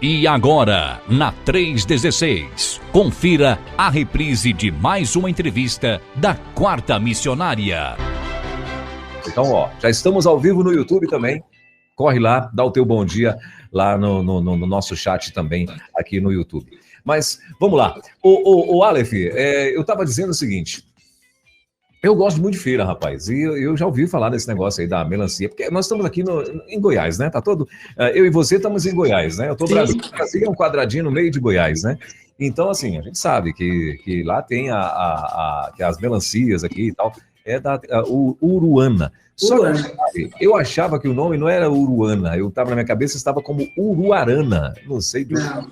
E agora, na 316, confira a reprise de mais uma entrevista da Quarta Missionária. Então, já estamos ao vivo no YouTube também. Corre lá, dá o teu bom dia lá no nosso chat também, aqui no YouTube. Mas, vamos lá. O Aleph, eu estava dizendo o seguinte. Eu gosto muito de feira, rapaz, e eu já ouvi falar desse negócio aí da melancia, porque nós estamos aqui em Goiás, né? Tá todo... Eu e você estamos em Goiás, né? Eu tô Brasil, assim, é um quadradinho no meio de Goiás, né? Então, assim, a gente sabe que lá tem que as melancias aqui e tal, o Uruana. Só que eu achava que o nome não era Uruana, na minha cabeça estava como Uruarana, não sei de onde.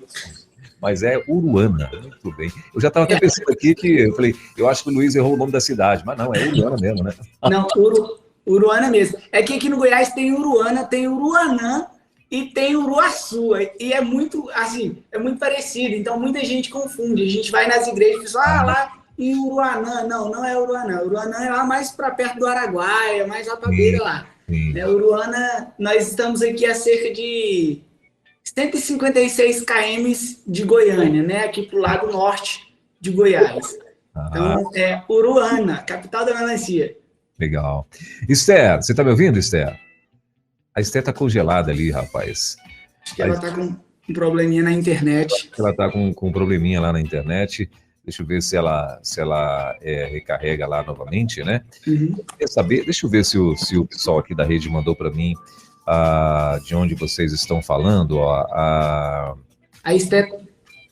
Mas é Uruana, muito bem. Eu já estava até pensando aqui eu acho que o Luiz errou o nome da cidade, mas não, é Uruana mesmo, né? Não, Uruana mesmo. É que aqui no Goiás tem Uruana, tem Uruanã e tem Uruaçu. E é muito, assim, é muito parecido, então muita gente confunde. A gente vai nas igrejas e fala, lá em Uruanã. Não é Uruanã. Uruanã é lá mais para perto do Araguaia, mais lá para beira lá. Uruana, nós estamos aqui a cerca de 156 km de Goiânia, né? Aqui pro lado norte de Goiás. Então, é Uruana, capital da melancia. Legal. Esther, você tá me ouvindo, Esther? A Esther tá congelada ali, rapaz. Acho que ela tá com um probleminha na internet. Ela tá com um probleminha lá na internet. Deixa eu ver se ela recarrega lá novamente, né? Quer saber? Deixa eu ver se o pessoal aqui da rede mandou para mim de onde vocês estão falando. A Esther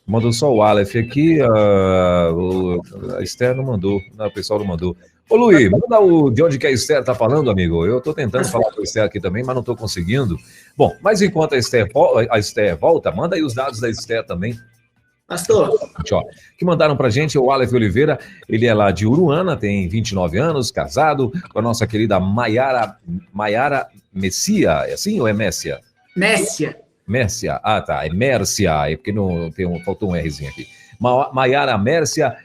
mandou só o Aleph aqui. A Esther não mandou. Não, o pessoal não mandou. Ô, Luiz, manda de onde que a Esther está falando, amigo. Eu estou tentando falar com a Esther aqui também, mas não estou conseguindo. Bom, mas enquanto a Esther volta, manda aí os dados da Esther também. Pastor. Que mandaram pra gente, o Aleph Oliveira, ele é lá de Uruana, tem 29 anos, casado com a nossa querida Maiara Messia, é assim ou é Messia? Mércia, tá, é Mércia, é porque faltou um Rzinho aqui. Maiara Mércia,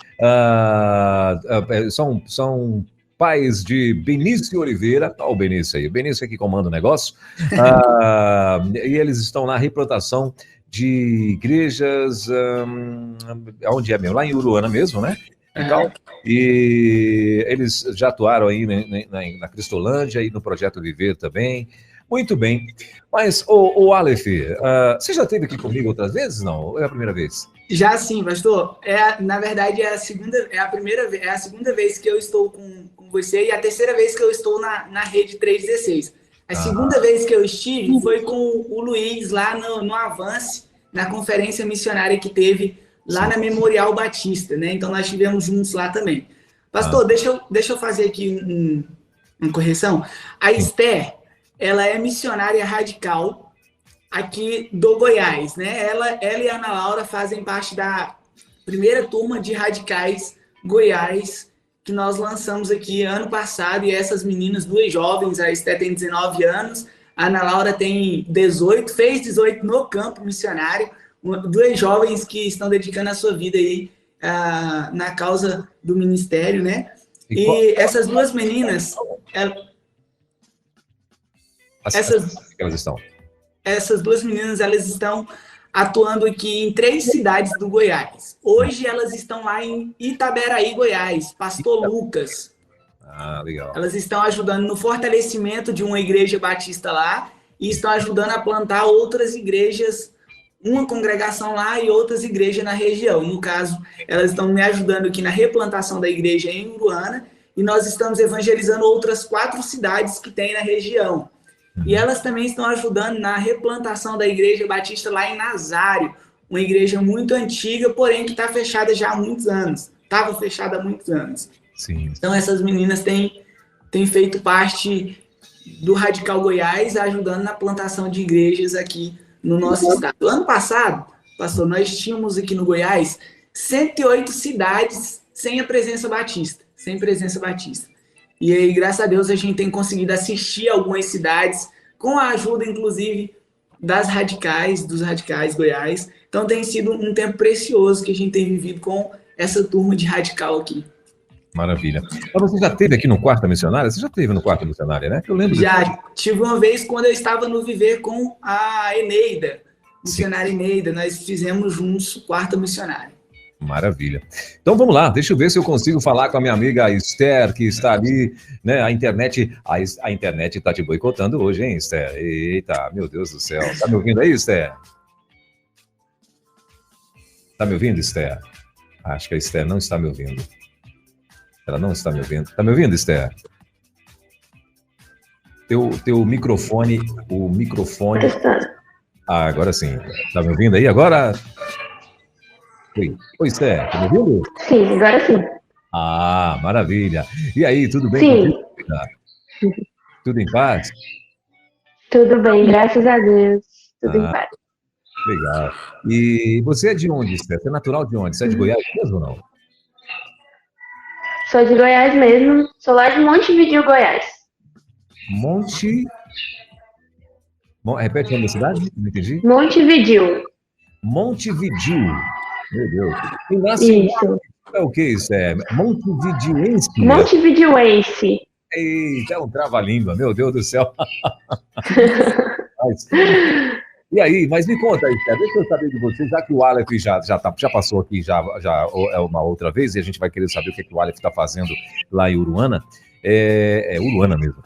são pais de Benício Oliveira, o Benício aí, o Benício é que comanda o negócio, e eles estão na replantação de igrejas, onde é mesmo? Lá em Uruana mesmo, né? Então, e eles já atuaram aí na Cristolândia e no Projeto Viver também. Muito bem. Mas, o Aleph, você já esteve aqui comigo outras vezes, não? Ou é a primeira vez? Já sim, pastor. Na verdade, é a segunda vez que eu estou com você e a terceira vez que eu estou na rede 316. A segunda vez que eu estive foi com o Luiz lá no Avance, na conferência missionária que teve lá na Memorial Batista, né? Então nós estivemos juntos lá também. Pastor, deixa eu fazer aqui uma correção. A Esther, ela é missionária radical aqui do Goiás, né? Ela e a Ana Laura fazem parte da primeira turma de radicais Goiás que nós lançamos aqui ano passado, e essas meninas, duas jovens, a Esther tem 19 anos, a Ana Laura tem 18, fez 18 no campo missionário, duas jovens que estão dedicando a sua vida aí na causa do ministério, né? E essas duas meninas, essas duas meninas, elas estão atuando aqui em 3 cidades do Goiás. Hoje elas estão lá em Itaberaí, Goiás, Pastor Lucas. Legal. Elas estão ajudando no fortalecimento de uma igreja batista lá e estão ajudando a plantar outras igrejas, uma congregação lá e outras igrejas na região. No caso, elas estão me ajudando aqui na replantação da igreja em Uruana e nós estamos evangelizando outras 4 cidades que tem na região. E elas também estão ajudando na replantação da igreja batista lá em Nazário, uma igreja muito antiga, porém que está fechada já há muitos anos. Estava fechada há muitos anos. Sim. Então essas meninas têm feito parte do Radical Goiás, ajudando na plantação de igrejas aqui no nosso estado. Ano passado, pastor, nós tínhamos aqui no Goiás 108 cidades sem a presença batista. Sem presença batista. E aí, graças a Deus, a gente tem conseguido assistir algumas cidades, com a ajuda, inclusive, dos radicais Goiás. Então, tem sido um tempo precioso que a gente tem vivido com essa turma de radical aqui. Maravilha. Mas você já esteve aqui no Quarta Missionária? Você já esteve no Quarta Missionária, né? Eu lembro. Já tive uma vez quando eu estava no Viver com a Eneida, missionária Eneida, nós fizemos juntos o quarto missionário. Maravilha. Então vamos lá, deixa eu ver se eu consigo falar com a minha amiga Esther, que está ali, né? A internet está te boicotando hoje, hein, Esther? Eita, meu Deus do céu. Tá me ouvindo aí, Esther? Tá me ouvindo, Esther? Acho que a Esther não está me ouvindo. Ela não está me ouvindo. Tá me ouvindo, Esther? Teu microfone, o microfone... Ah, agora sim. Tá me ouvindo aí? Agora... Oi, Esther, tá me ouvindo? Sim, agora sim. Ah, maravilha. E aí, tudo bem? Sim. Tudo em paz? Tudo bem, graças a Deus. Tudo em paz. Legal. E você é de onde, Esther? Você é natural de onde? Você é de Goiás mesmo ou não? Sou de Goiás mesmo. Sou lá de Montevidéu, Goiás. Repete o nome da cidade? Não entendi. Montevidéu. Montevidéu. Meu Deus. E nasce Isso. É o que isso? É montevideoense? Montevideoense. Eita, é um trava-língua, meu Deus do céu. E aí, mas me conta aí, Esther, deixa eu saber de você, já que o Aleph já passou aqui já é uma outra vez, e a gente vai querer saber o que o Aleph está fazendo lá em Uruana. Uruana mesmo.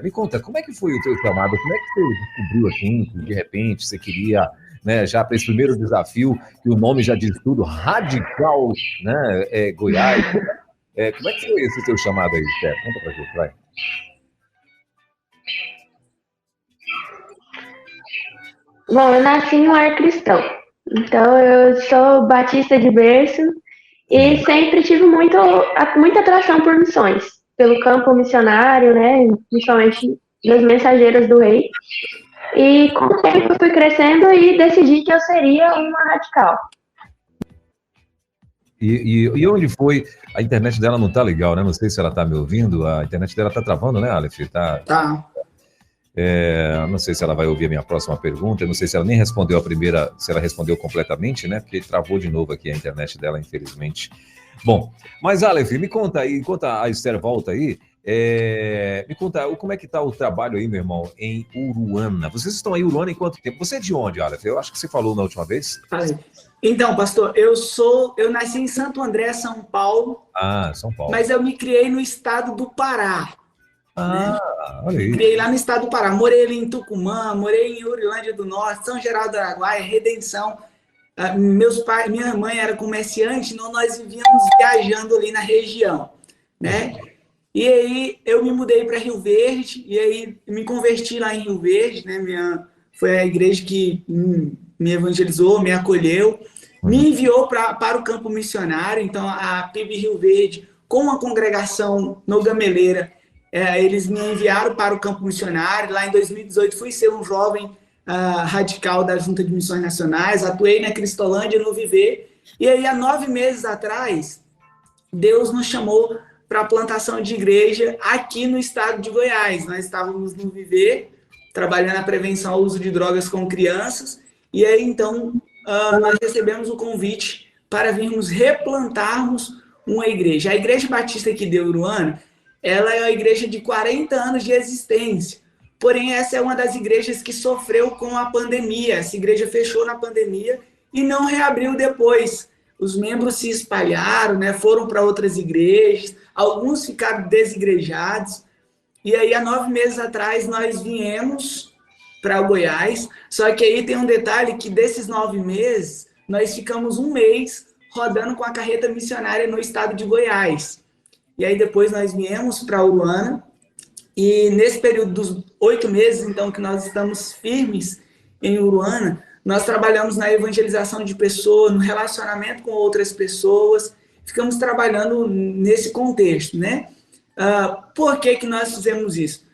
Me conta, como é que foi o teu chamado? Como é que você descobriu assim, que de repente você queria, né, já para esse primeiro desafio, que o nome já diz tudo, Radical, né, Goiás. Como é que foi esse teu chamado aí, Esther? Conta pra gente, vai. Bom, eu nasci em um lar cristão. Então, eu sou batista de berço e sempre tive muita atração por missões, pelo campo missionário, né, principalmente das Mensageiras do Rei. E com o tempo eu fui crescendo e decidi que eu seria uma radical. E onde foi? A internet dela não tá legal, né? Não sei se ela tá me ouvindo. A internet dela tá travando, né, Aleph? Tá. Não sei se ela vai ouvir a minha próxima pergunta. Eu não sei se ela nem respondeu a primeira, se ela respondeu completamente, né? Porque travou de novo aqui a internet dela, infelizmente. Bom, mas Aleph, me conta aí, enquanto a Esther volta aí, me conta como é que tá o trabalho aí, meu irmão, em Uruana. Vocês estão aí em Uruana em quanto tempo? Você é de onde, Aleph? Eu acho que você falou na última vez. Então, pastor, eu nasci em Santo André, São Paulo. Ah, São Paulo. Mas eu me criei no estado do Pará. Olha aí. Criei lá no estado do Pará. Morei ali em Tucumã, morei em Urilândia do Norte, São Geraldo do Araguaia, Redenção. Minha mãe era comerciante, então nós vivíamos viajando ali na região, né? E aí eu me mudei para Rio Verde, e aí me converti lá em Rio Verde, né? Foi a igreja que me evangelizou, me acolheu, me enviou para o campo missionário. Então a PIB Rio Verde, com a congregação no Gameleira, eles me enviaram para o campo missionário. Lá em 2018 fui ser um jovem radical da Junta de Missões Nacionais, atuei na Cristolândia, no Viver, e aí há 9 meses atrás, Deus nos chamou para a plantação de igreja aqui no estado de Goiás. Nós estávamos no Viver, trabalhando a prevenção ao uso de drogas com crianças, e aí então nós recebemos o convite para virmos replantarmos uma igreja. A Igreja Batista aqui de Uruana, ela é uma igreja de 40 anos de existência. Porém, essa é uma das igrejas que sofreu com a pandemia. Essa igreja fechou na pandemia e não reabriu depois. Os membros se espalharam, né, foram para outras igrejas, alguns ficaram desigrejados. E aí, há 9 meses atrás, nós viemos para o Goiás. Só que aí tem um detalhe que desses 9 meses, nós ficamos 1 mês rodando com a carreta missionária no estado de Goiás. E aí depois nós viemos para Uruana. E nesse período dos 8 meses, então, que nós estamos firmes em Uruana, nós trabalhamos na evangelização de pessoas, no relacionamento com outras pessoas, ficamos trabalhando nesse contexto, né? Por que nós fizemos isso?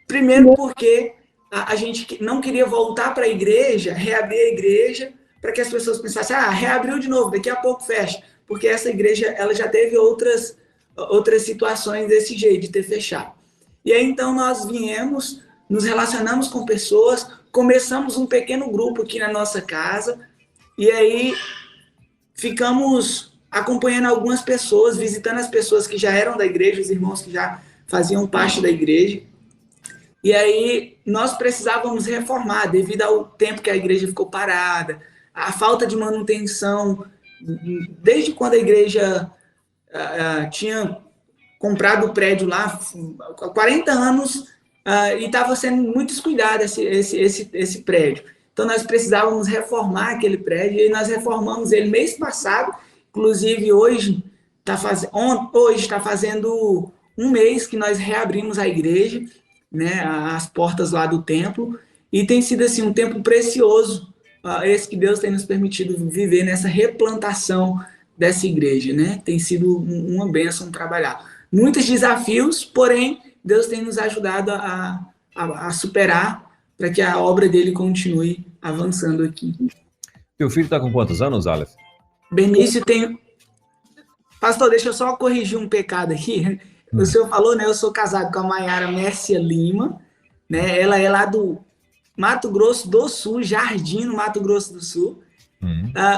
Primeiro porque a gente não queria voltar para a igreja, reabrir a igreja, para que as pessoas pensassem, reabriu de novo, daqui a pouco fecha, porque essa igreja ela já teve outras situações desse jeito, de ter fechado. E aí, então, nós viemos, nos relacionamos com pessoas, começamos um pequeno grupo aqui na nossa casa, e aí ficamos acompanhando algumas pessoas, visitando as pessoas que já eram da igreja, os irmãos que já faziam parte da igreja. E aí nós precisávamos reformar devido ao tempo que a igreja ficou parada, a falta de manutenção, desde quando a igreja tinha comprado o prédio lá há 40 anos e estava sendo muito descuidado esse prédio. Então nós precisávamos reformar aquele prédio e nós reformamos ele mês passado. Inclusive hoje está fazendo um mês que nós reabrimos a igreja, né, as portas lá do templo, e tem sido assim um tempo precioso, esse que Deus tem nos permitido viver nessa replantação dessa igreja, né? Tem sido uma bênção trabalhar. Muitos desafios, porém Deus tem nos ajudado a superar para que a obra dele continue avançando aqui. Teu filho está com quantos anos, Aleph? Benício tem... Pastor, deixa eu só corrigir um pecado aqui. O senhor falou, né? Eu sou casado com a Maiara Mércia Lima, né? Ela é lá do Mato Grosso do Sul, Jardim, no Mato Grosso do Sul.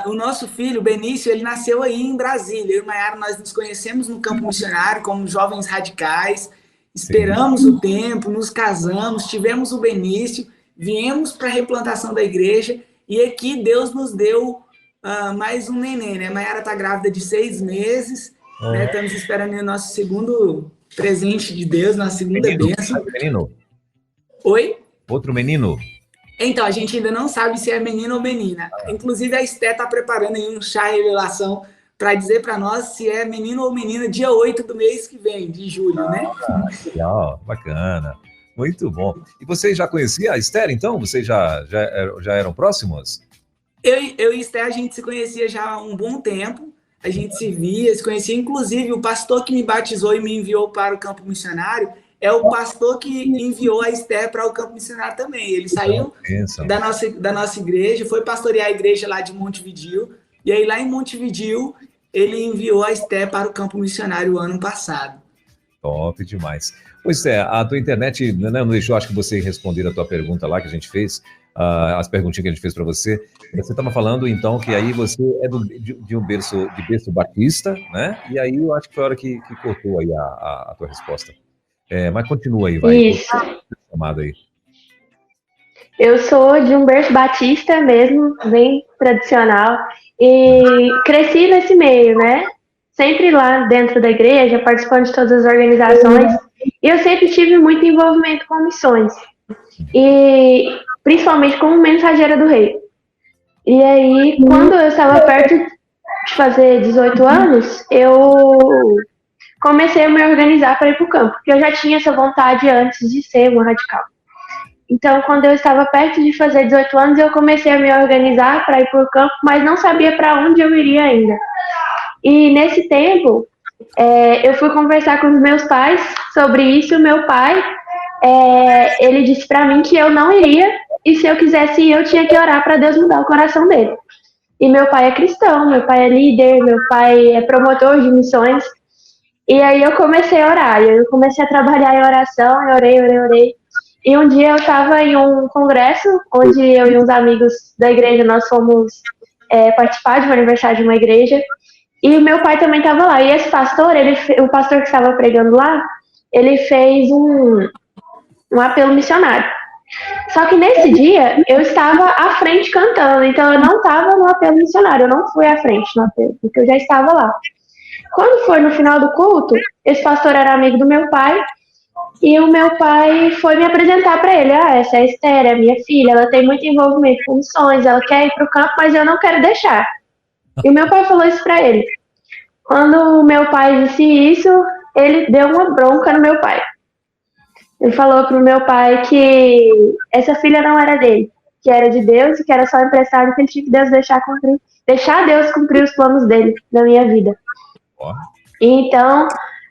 O nosso filho, Benício, ele nasceu aí em Brasília. Eu e Maiara, nós nos conhecemos no campo missionário como jovens radicais, esperamos o tempo, nos casamos, tivemos o Benício, viemos para a replantação da igreja e aqui Deus nos deu mais um neném, né? Maiara está grávida de 6 meses, né? Estamos esperando o nosso segundo presente de Deus, nossa segunda bênção. Menino? Oi? Outro menino? Então, a gente ainda não sabe se é menino ou menina. Inclusive, a Esté está preparando aí um chá revelação para dizer para nós se é menino ou menina dia 8 do mês que vem, de julho, né? Legal, bacana. Muito bom. E você já conhecia a Esther, então? Vocês já eram próximos? Eu e Esté, a gente se conhecia já há um bom tempo. A gente se via, se conhecia. Inclusive, o pastor que me batizou e me enviou para o campo missionário é o pastor que enviou a Esther para o campo missionário também. Ele saiu da nossa igreja, foi pastorear a igreja lá de Montevidéu, e aí lá em Montevidéu ele enviou a Esther para o campo missionário ano passado. Top demais. Pois é, a tua internet não deixou, acho que você responder a tua pergunta lá que a gente fez, as perguntinhas que a gente fez para você. Você estava falando, então, que aí você é de um berço batista, né? E aí eu acho que foi a hora que cortou aí a tua resposta. Mas continua aí, vai. Isso. Chamado aí. Eu sou de um berço batista mesmo, bem tradicional, e cresci nesse meio, né? Sempre lá dentro da igreja, participando de todas as organizações, e eu sempre tive muito envolvimento com missões, e principalmente como mensageira do rei. E aí, quando eu estava perto de fazer 18 anos, eu comecei a me organizar para ir para o campo, porque eu já tinha essa vontade antes de ser uma radical. Então, quando eu estava perto de fazer 18 anos, eu comecei a me organizar para ir para o campo, mas não sabia para onde eu iria ainda. E nesse tempo, eu fui conversar com os meus pais sobre isso. O meu pai, ele disse para mim que eu não iria, e se eu quisesse ir, eu tinha que orar para Deus mudar o coração dele. E meu pai é cristão, meu pai é líder, meu pai é promotor de missões. E aí eu comecei a orar, eu comecei a trabalhar em oração, eu orei. E um dia eu estava em um congresso, onde eu e uns amigos da igreja, nós fomos participar de um aniversário de uma igreja, e o meu pai também estava lá. E esse pastor, o pastor que estava pregando lá, ele fez um apelo missionário. Só que nesse dia, eu estava à frente cantando, então eu não estava no apelo missionário, eu não fui à frente no apelo, porque eu já estava lá. Quando foi no final do culto, esse pastor era amigo do meu pai, e o meu pai foi me apresentar para ele. Essa é a Esther, é minha filha, ela tem muito envolvimento com missões, ela quer ir para o campo, mas eu não quero deixar. E o meu pai falou isso para ele. Quando o meu pai disse isso, ele deu uma bronca no meu pai. Ele falou pro meu pai que essa filha não era dele, que era de Deus e que era só emprestado, que ele tinha que deixar Deus cumprir os planos dele na minha vida. Então,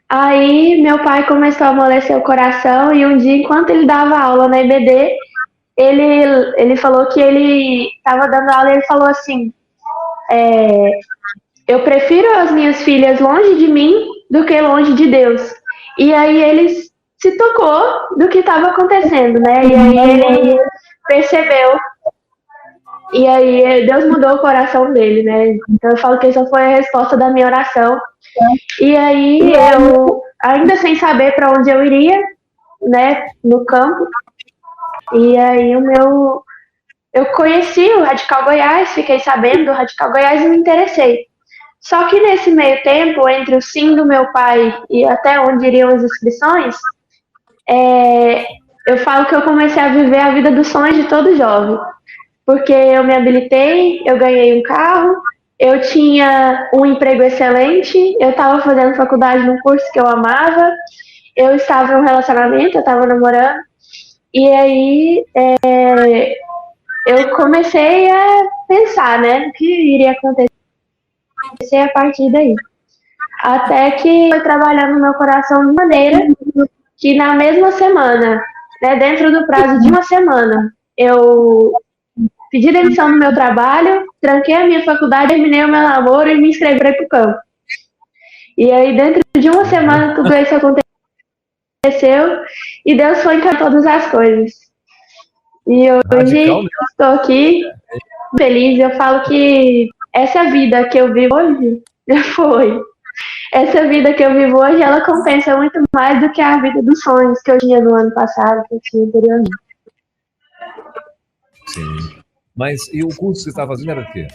aí meu pai começou a amolecer o coração, e um dia, enquanto ele dava aula na IBD, ele falou que ele estava dando aula e ele falou assim, eu prefiro as minhas filhas longe de mim do que longe de Deus. E aí ele se tocou do que estava acontecendo, né? E aí ele percebeu. E aí Deus mudou o coração dele, né? Então eu falo que essa foi a resposta da minha oração. E aí eu, ainda sem saber para onde eu iria, né, no campo. E aí eu conheci o Radical Goiás, fiquei sabendo do Radical Goiás e me interessei. Só que nesse meio tempo, entre o sim do meu pai e até onde iriam as inscrições, eu falo que eu comecei a viver a vida dos sonhos de todo jovem. Porque eu me habilitei, eu ganhei um carro, eu tinha um emprego excelente, eu estava fazendo faculdade num curso que eu amava, eu estava em um relacionamento, eu estava namorando, e aí eu comecei a pensar, né, o que iria acontecer a partir daí. Até que foi trabalhando no meu coração de maneira que na mesma semana, né, dentro do prazo de uma semana, eu pedi demissão do meu trabalho, tranquei a minha faculdade, terminei o meu namoro e me inscrevi para ir pro campo. E aí, dentro de uma semana, tudo isso aconteceu e Deus foi encaminhando todas as coisas. E hoje estou aqui feliz. Eu falo que essa vida que eu vivo hoje essa vida que eu vivo hoje, ela compensa muito mais do que a vida dos sonhos que eu tinha no ano passado, que eu tinha anteriormente. Sim. Mas e o curso que você estava fazendo era o quê?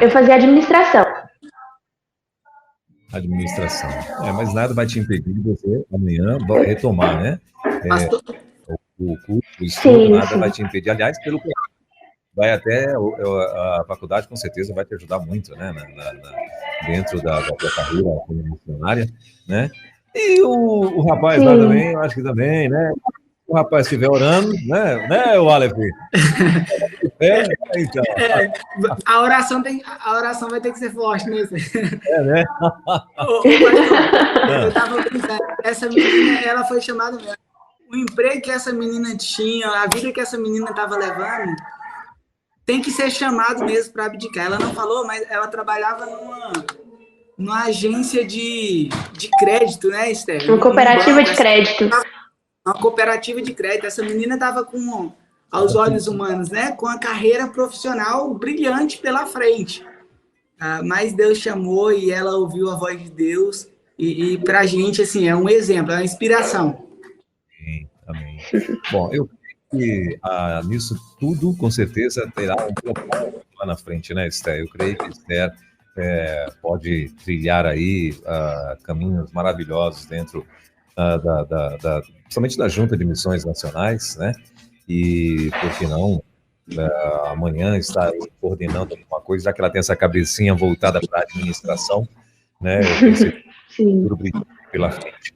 Eu fazia administração. Administração. Mas nada vai te impedir de você amanhã retomar, né? O curso, o estudo, nada vai te impedir. Aliás, pelo contrário, vai até a faculdade, com certeza, vai te ajudar muito, né? Dentro da tua carreira como missionária, né? E o rapaz lá também, eu acho que também, né? O rapaz estiver orando, né, o Aleph? Então. A oração vai ter que ser forte nisso. Né? Eu tava pensando, essa menina, ela foi chamada mesmo. O emprego que essa menina tinha, a vida que essa menina estava levando, tem que ser chamado mesmo para abdicar. Ela não falou, mas ela trabalhava numa agência de crédito, né, Esther? Uma cooperativa de crédito. Uma cooperativa de crédito. Essa menina estava com, aos olhos humanos, né, com a carreira profissional brilhante pela frente. Mas Deus chamou e ela ouviu a voz de Deus. E para a gente, assim, é um exemplo, é uma inspiração. Amém. Bom, eu creio que nisso tudo, com certeza, terá um propósito lá na frente, né, Esther? Eu creio que Esther pode trilhar aí caminhos maravilhosos dentro principalmente da Junta de Missões Nacionais, né? E, por que não, amanhã estar coordenando alguma coisa, já que ela tem essa cabecinha voltada para a administração, né? Eu pensei tudo brilhante pela frente.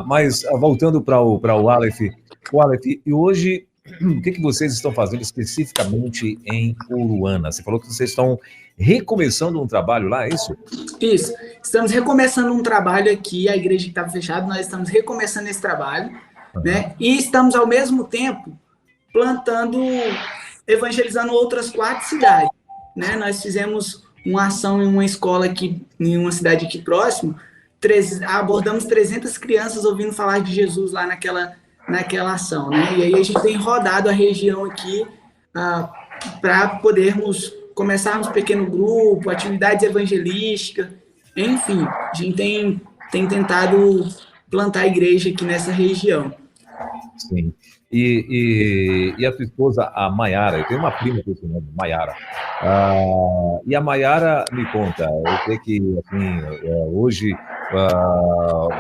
Mas, voltando para o Aleph, e hoje, o que vocês estão fazendo especificamente em Uruana? Você falou que vocês estão recomeçando um trabalho lá, é isso? Isso. Estamos recomeçando um trabalho aqui, a igreja que estava fechada, nós estamos recomeçando esse trabalho, né? E estamos, ao mesmo tempo, evangelizando outras 4 cidades, né? Nós fizemos uma ação em uma escola aqui, em uma cidade aqui próxima, abordamos 300 crianças ouvindo falar de Jesus lá naquela ação, né? E aí a gente tem rodado a região aqui para podermos começarmos pequeno grupo, atividades evangelísticas, enfim, a gente tem tentado plantar a igreja aqui nessa região. Sim. E a tua esposa, a Maiara, eu tenho uma prima com esse nome, Maiara. E a Maiara me conta, eu sei que assim, hoje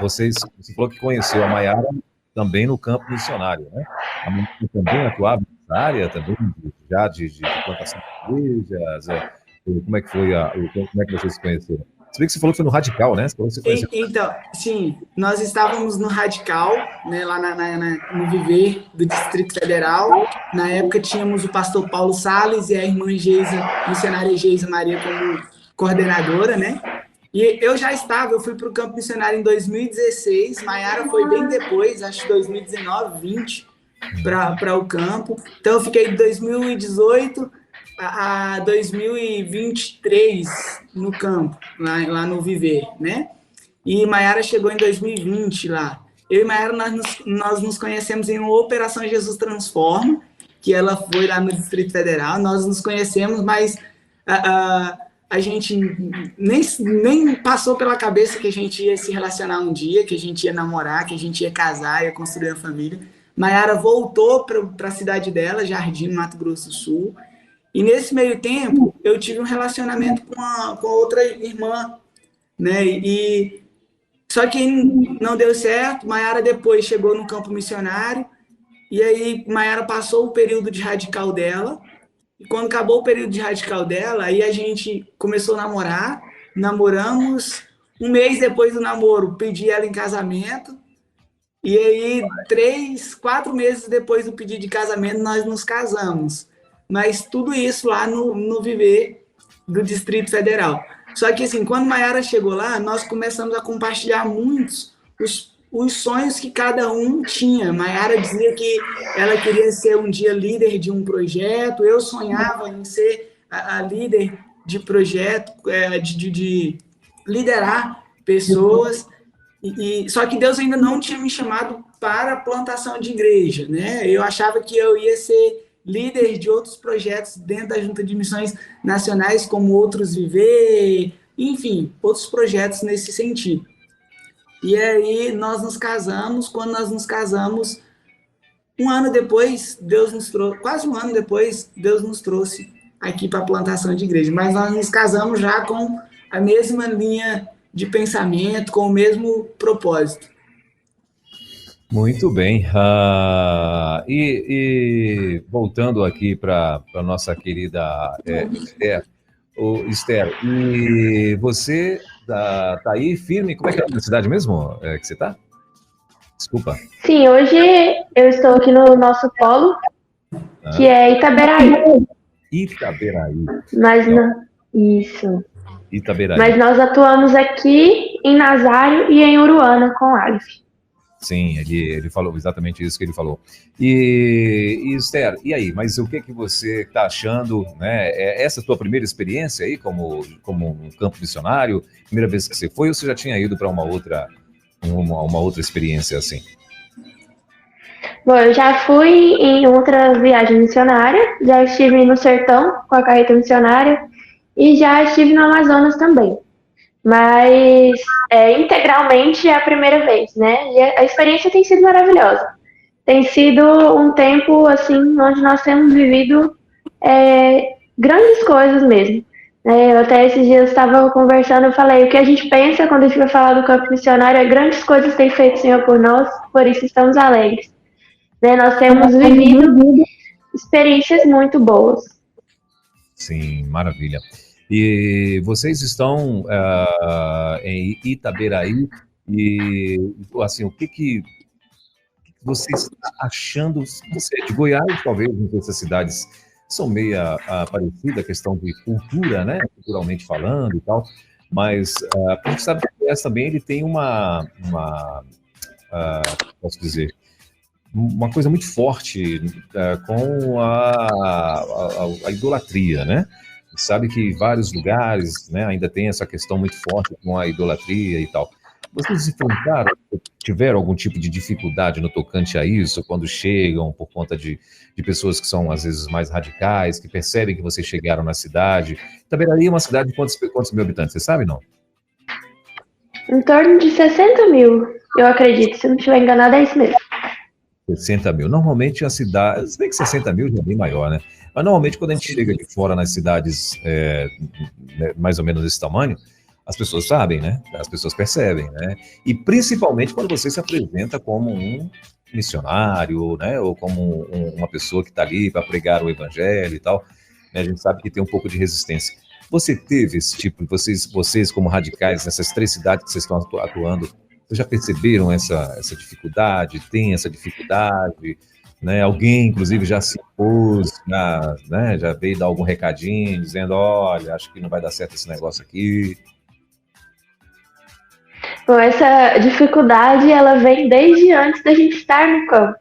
você falou que conheceu a Maiara também no campo missionário, né? A Maiara também atuava nessa área, também já de plantação de igrejas. Como é que foi como é que vocês se conheceram? Você vê que você falou que foi no Radical, né? Então, sim, nós estávamos no Radical, né, lá no Viver do Distrito Federal. Na época tínhamos o pastor Paulo Salles e a irmã missionária Geisa Maria como coordenadora, né? E eu fui para o campo missionário em 2016, Maiara foi bem depois, acho que 2019, 20, para o campo. Então eu fiquei de 2018 a 2023 no campo, lá no Viver, né? E Maiara chegou em 2020 lá. Eu e Maiara, nós nos conhecemos em uma Operação Jesus Transforma, que ela foi lá no Distrito Federal. Nós nos conhecemos, mas a a gente nem passou pela cabeça que a gente ia se relacionar um dia, que a gente ia namorar, que a gente ia casar, ia construir uma família. Maiara voltou para a cidade dela, Jardim, Mato Grosso do Sul. E nesse meio tempo, eu tive um relacionamento com a outra irmã, né? Só que não deu certo. Maiara depois chegou no campo missionário. E aí, Maiara passou o período de radical dela. E quando acabou o período de radical dela, aí a gente começou a namorar. Namoramos. Um mês depois do namoro, pedi ela em casamento. E aí, 4 meses depois do pedido de casamento, nós nos casamos. Mas tudo isso lá no Viver do Distrito Federal. Só que, assim, quando Maiara chegou lá, nós começamos a compartilhar muitos os sonhos que cada um tinha. Maiara dizia que ela queria ser um dia líder de um projeto, eu sonhava em ser a líder de projeto, de liderar pessoas. Só que Deus ainda não tinha me chamado para a plantação de igreja, né? Eu achava que eu ia ser líder de outros projetos dentro da Junta de Missões Nacionais, como Outros Viver, enfim, outros projetos nesse sentido. E aí nós nos casamos. Quando nós nos casamos, um ano depois, quase um ano depois, Deus nos trouxe aqui para a plantação de igreja. Mas nós nos casamos já com a mesma linha de pensamento, com o mesmo propósito. Muito bem. E voltando aqui para a nossa querida Esther. Esther, e você tá aí firme? Como é que é a cidade mesmo que você tá? Desculpa. Sim, hoje eu estou aqui no nosso polo, que é Itaberaí. Itaberaí. Mas não... Isso. Itaberaí. Mas nós atuamos aqui em Nazário e em Uruana com Aleph. Sim, ele falou exatamente isso que ele falou. E Esther, e aí? Mas o que você está achando, né? Essa tua primeira experiência aí como um campo missionário? Primeira vez que você foi, ou você já tinha ido para uma outra experiência assim? Bom, eu já fui em outra viagem missionária, já estive no Sertão com a carreta missionária e já estive no Amazonas também. Mas integralmente é a primeira vez, né? E a experiência tem sido maravilhosa. Tem sido um tempo, assim, onde nós temos vivido grandes coisas mesmo. Eu até esses dias estava conversando, eu falei, o que a gente pensa quando a gente vai falar do campo missionário é grandes coisas tem feito o Senhor por nós, por isso estamos alegres. Nós temos vivido experiências muito boas. Sim, maravilha. E vocês estão em Itaberaí e, assim, o que você está achando? Você é de Goiás, talvez, essas cidades são meio parecidas, a questão de cultura, né? Culturalmente falando e tal, mas a gente sabe que Goiás também ele tem posso dizer, uma coisa muito forte com a idolatria, né? Sabe que vários lugares, né, ainda tem essa questão muito forte com a idolatria e tal. Vocês enfrentaram, tiveram algum tipo de dificuldade no tocante a isso, quando chegam por conta de pessoas que são, às vezes, mais radicais, que percebem que vocês chegaram na cidade? Itaberaí é uma cidade de quantos mil habitantes, você sabe, não? Em torno de 60 mil, eu acredito. Se não estiver enganado, é isso mesmo. 60 mil. Normalmente a cidade... Se bem que 60 mil já é bem maior, né? Mas normalmente quando a gente chega de fora nas cidades mais ou menos desse tamanho, as pessoas sabem, né? As pessoas percebem, né? E principalmente quando você se apresenta como um missionário, né? Ou como uma pessoa que está ali para pregar o evangelho e tal, né? A gente sabe que tem um pouco de resistência. Você teve esse tipo, vocês como radicais, nessas 3 cidades que vocês estão atuando, vocês já perceberam essa dificuldade? Tem essa dificuldade? Né? Alguém, inclusive, já se impôs, né? Já veio dar algum recadinho, dizendo, olha, acho que não vai dar certo esse negócio aqui. Bom, essa dificuldade, ela vem desde antes da gente estar no campo.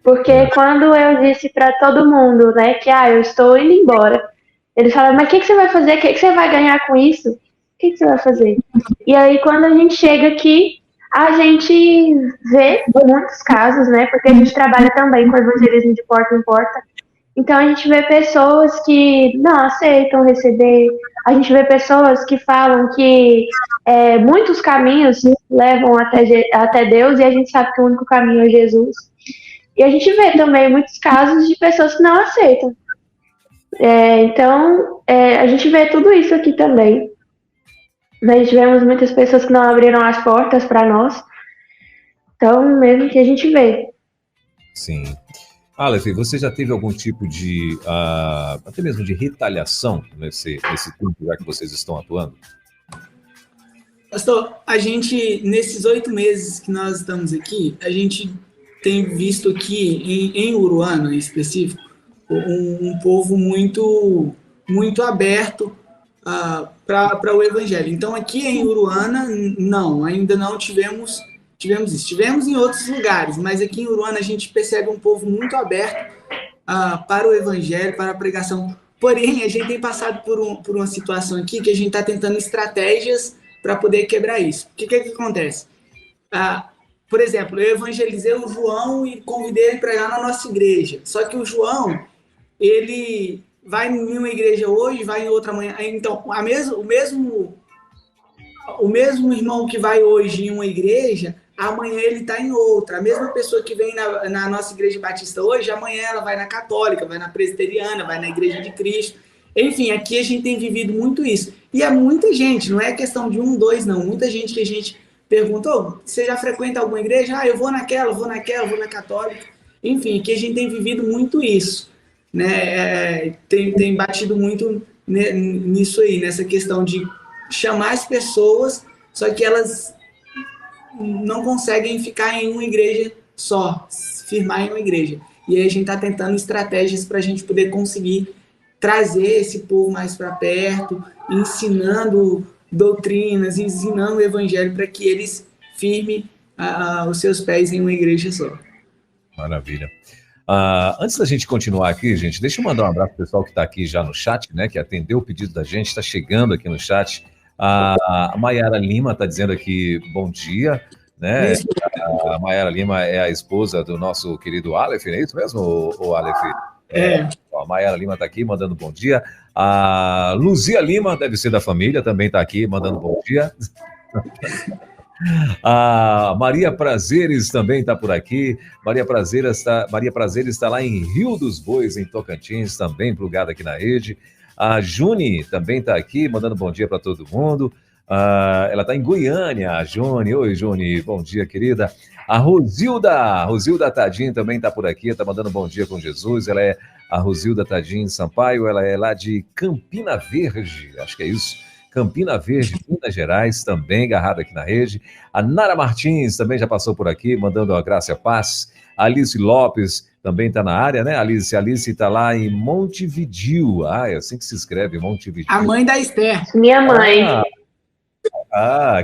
Porque quando eu disse para todo mundo, né, que eu estou indo embora, eles falaram, mas o que você vai fazer? O que você vai ganhar com isso? O que você vai fazer? E aí, quando a gente chega aqui, a gente vê muitos casos, né? Porque a gente trabalha também com evangelismo de porta em porta. Então a gente vê pessoas que não aceitam receber, a gente vê pessoas que falam que muitos caminhos levam até Deus e a gente sabe que o único caminho é Jesus. E a gente vê também muitos casos de pessoas que não aceitam. Então a gente vê tudo isso aqui também. Nós tivemos muitas pessoas que não abriram as portas para nós. Então, mesmo que a gente vê. Sim. Aleph, você já teve algum tipo de, até mesmo de retaliação nesse tempo já que vocês estão atuando? Pastor, a gente, nesses 8 meses que nós estamos aqui, a gente tem visto aqui, em Uruana em específico, um povo muito, muito aberto para o evangelho. Então, aqui em Uruana, não, ainda não tivemos isso. Tivemos em outros lugares, mas aqui em Uruana a gente percebe um povo muito aberto para o evangelho, para a pregação. Porém, a gente tem passado por uma situação aqui que a gente está tentando estratégias para poder quebrar isso. O que acontece? Por exemplo, eu evangelizei o João e convidei ele a pregar na nossa igreja. Só que o João, ele vai em uma igreja hoje, vai em outra amanhã. Então, o mesmo irmão que vai hoje em uma igreja, amanhã ele está em outra. A mesma pessoa que vem na nossa igreja batista hoje, amanhã ela vai na católica, vai na presbiteriana, vai na igreja de Cristo. Enfim, aqui a gente tem vivido muito isso. E é muita gente, não é questão de 1, 2, não. Muita gente que a gente pergunta, você já frequenta alguma igreja? Eu vou naquela, vou na católica. Enfim, aqui a gente tem vivido muito isso. Né? Tem batido muito nisso aí, nessa questão de chamar as pessoas, só que elas não conseguem ficar em uma igreja só, firmar em uma igreja. E aí a gente está tentando estratégias para a gente poder conseguir trazer esse povo mais para perto, ensinando doutrinas, ensinando o evangelho para que eles firmem os seus pés em uma igreja só. Maravilha. Antes da gente continuar aqui, gente, deixa eu mandar um abraço pro pessoal que está aqui já no chat, né, que atendeu o pedido da gente, está chegando aqui no chat. A Maiara Lima está dizendo aqui, bom dia, né? A Maiara Lima é a esposa do nosso querido Aleph, é isso mesmo, o Aleph? A Maiara Lima está aqui, mandando bom dia. A Luzia Lima, deve ser da família, também está aqui, mandando bom dia. A Maria Prazeres também está por aqui. Maria Prazeres está lá em Rio dos Bois, em Tocantins, também plugada aqui na rede. A Juni também está aqui, mandando bom dia para todo mundo. Ela está em Goiânia, a Juni. Oi, Juni, bom dia, querida. A Rosilda Tadim também está por aqui, está mandando bom dia com Jesus. Ela é a Rosilda Tadim Sampaio, ela é lá de Campina Verde, acho que é isso. Campina Verde, Minas Gerais, também agarrada aqui na rede. A Nara Martins também já passou por aqui, mandando a graça e a paz. A Alice Lopes também está na área, né, Alice? A Alice está lá em Montevidéu. É assim que se escreve, Montevidéu. A mãe da Esther. Minha mãe.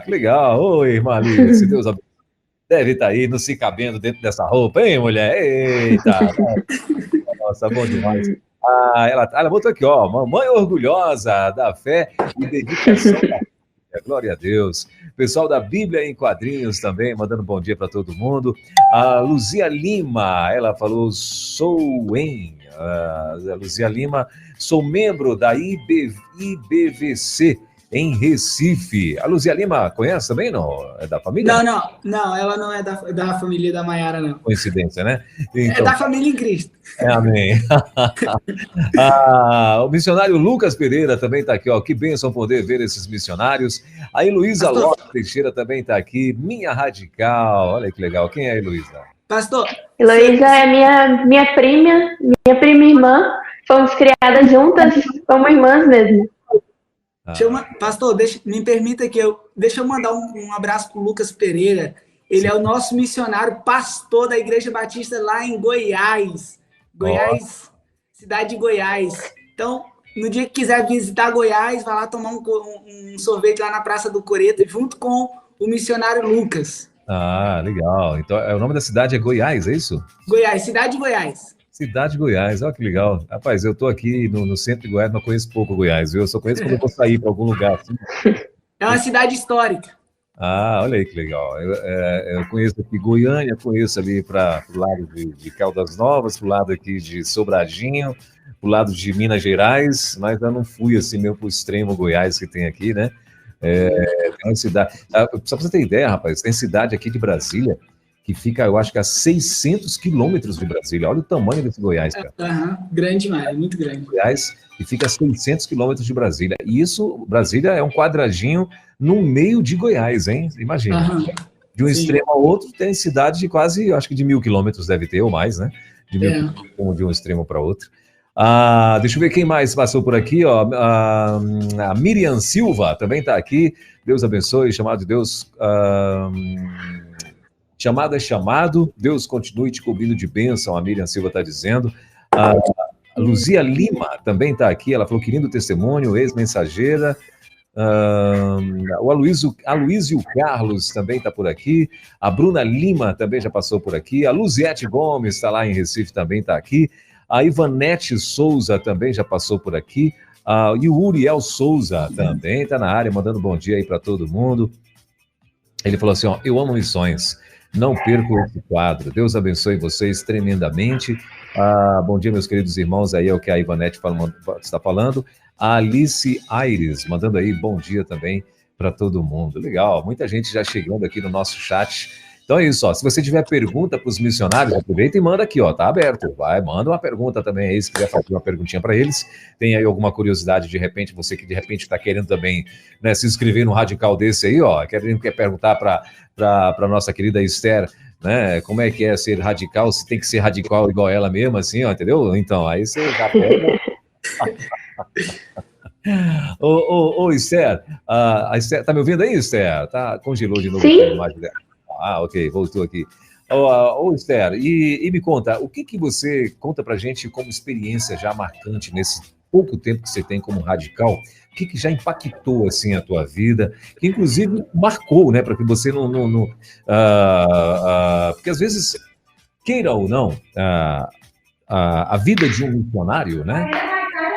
Que legal. Oi, irmã Alice, Deus abençoe. Deve estar aí, não se cabendo dentro dessa roupa, hein, mulher? Eita! Nossa, bom demais. Ela botou aqui, ó, mamãe orgulhosa da fé e dedicação da vida. Glória a Deus. Pessoal da Bíblia em Quadrinhos também, mandando bom dia para todo mundo. A Luzia Lima, ela falou, a Luzia Lima, sou membro da IBVC em Recife. A Luzia Lima conhece também, não? É da família? Não, ela não é da família da Maiara, não. Coincidência, né? Então, é da família em Cristo. Amém. O missionário Lucas Pereira também está aqui, ó. Que bênção poder ver esses missionários. A Heloísa Lopes Teixeira também está aqui. Minha radical. Olha que legal. Quem é a Heloísa? Pastor. Heloísa é minha prima e irmã. Fomos criadas juntas como irmãs mesmo. Pastor, me permita deixa eu mandar um abraço para o Lucas Pereira. Ele é o nosso missionário pastor da Igreja Batista lá em Goiás. Cidade de Goiás. Então, no dia que quiser visitar Goiás, vai lá tomar um sorvete lá na Praça do Coreto, junto com o missionário Lucas. Legal. Então, o nome da cidade é Goiás, é isso? Goiás, cidade de Goiás. Cidade de Goiás, olha que legal. Rapaz, eu tô aqui no centro de Goiás, não conheço pouco Goiás, viu? Eu só conheço quando eu vou sair para algum lugar. Assim. É uma cidade histórica. Ah, olha aí que legal. Eu conheço aqui Goiânia, conheço ali para o lado de Caldas Novas, para o lado aqui de Sobradinho, para o lado de Minas Gerais, mas eu não fui assim mesmo para o extremo Goiás que tem aqui, né? Tem uma cidade. Só para você ter ideia, rapaz, tem cidade aqui de Brasília que fica, eu acho que a 600 quilômetros de Brasília. Olha o tamanho desse Goiás, cara. Grande demais, muito grande. Goiás, e fica a 600 quilômetros de Brasília. E isso, Brasília é um quadradinho no meio de Goiás, hein? Imagina. De um extremo ao outro, tem cidade de quase, eu acho que de 1.000 quilômetros deve ter, ou mais, né? De um extremo para outro. Deixa eu ver quem mais passou por aqui, ó. A Miriam Silva também está aqui. Deus abençoe, chamado de Deus. Chamado é chamado, Deus continue te cobrindo de bênção, a Miriam Silva está dizendo. A Luzia Lima também está aqui, ela falou que lindo testemunho, ex-mensageira. O Aloysio Carlos também está por aqui. A Bruna Lima também já passou por aqui. A Luziete Gomes está lá em Recife, também está aqui. A Ivanete Souza também já passou por aqui. E o Uriel Souza também está na área, mandando bom dia aí para todo mundo. Ele falou assim, ó, eu amo missões. Não perco esse quadro. Deus abençoe vocês tremendamente. Bom dia, meus queridos irmãos. Aí é o que a Ivanete está falando. A Alice Aires, mandando aí bom dia também para todo mundo. Legal, muita gente já chegando aqui no nosso chat. Então é isso, ó. Se você tiver pergunta para os missionários, aproveita e manda aqui, ó. Tá aberto. Vai, manda uma pergunta também aí, se quiser fazer uma perguntinha para eles. Tem aí alguma curiosidade, de repente, você que de repente está querendo também, né, se inscrever num radical desse aí, ó. Quer perguntar para a nossa querida Esther, né? Como é que é ser radical? Se tem que ser radical igual ela mesma, assim, ó, entendeu? Então, aí você já pega. Ô, Esther, a Esther, tá me ouvindo aí, Esther? Congelou de novo. Sim. Ok, voltou aqui. Ô, Esther, e me conta, o que você conta pra gente como experiência já marcante nesse pouco tempo que você tem como radical? O que já impactou, assim, a tua vida? Que, inclusive, marcou, né, para que você porque, às vezes, queira ou não, a vida de um missionário, né,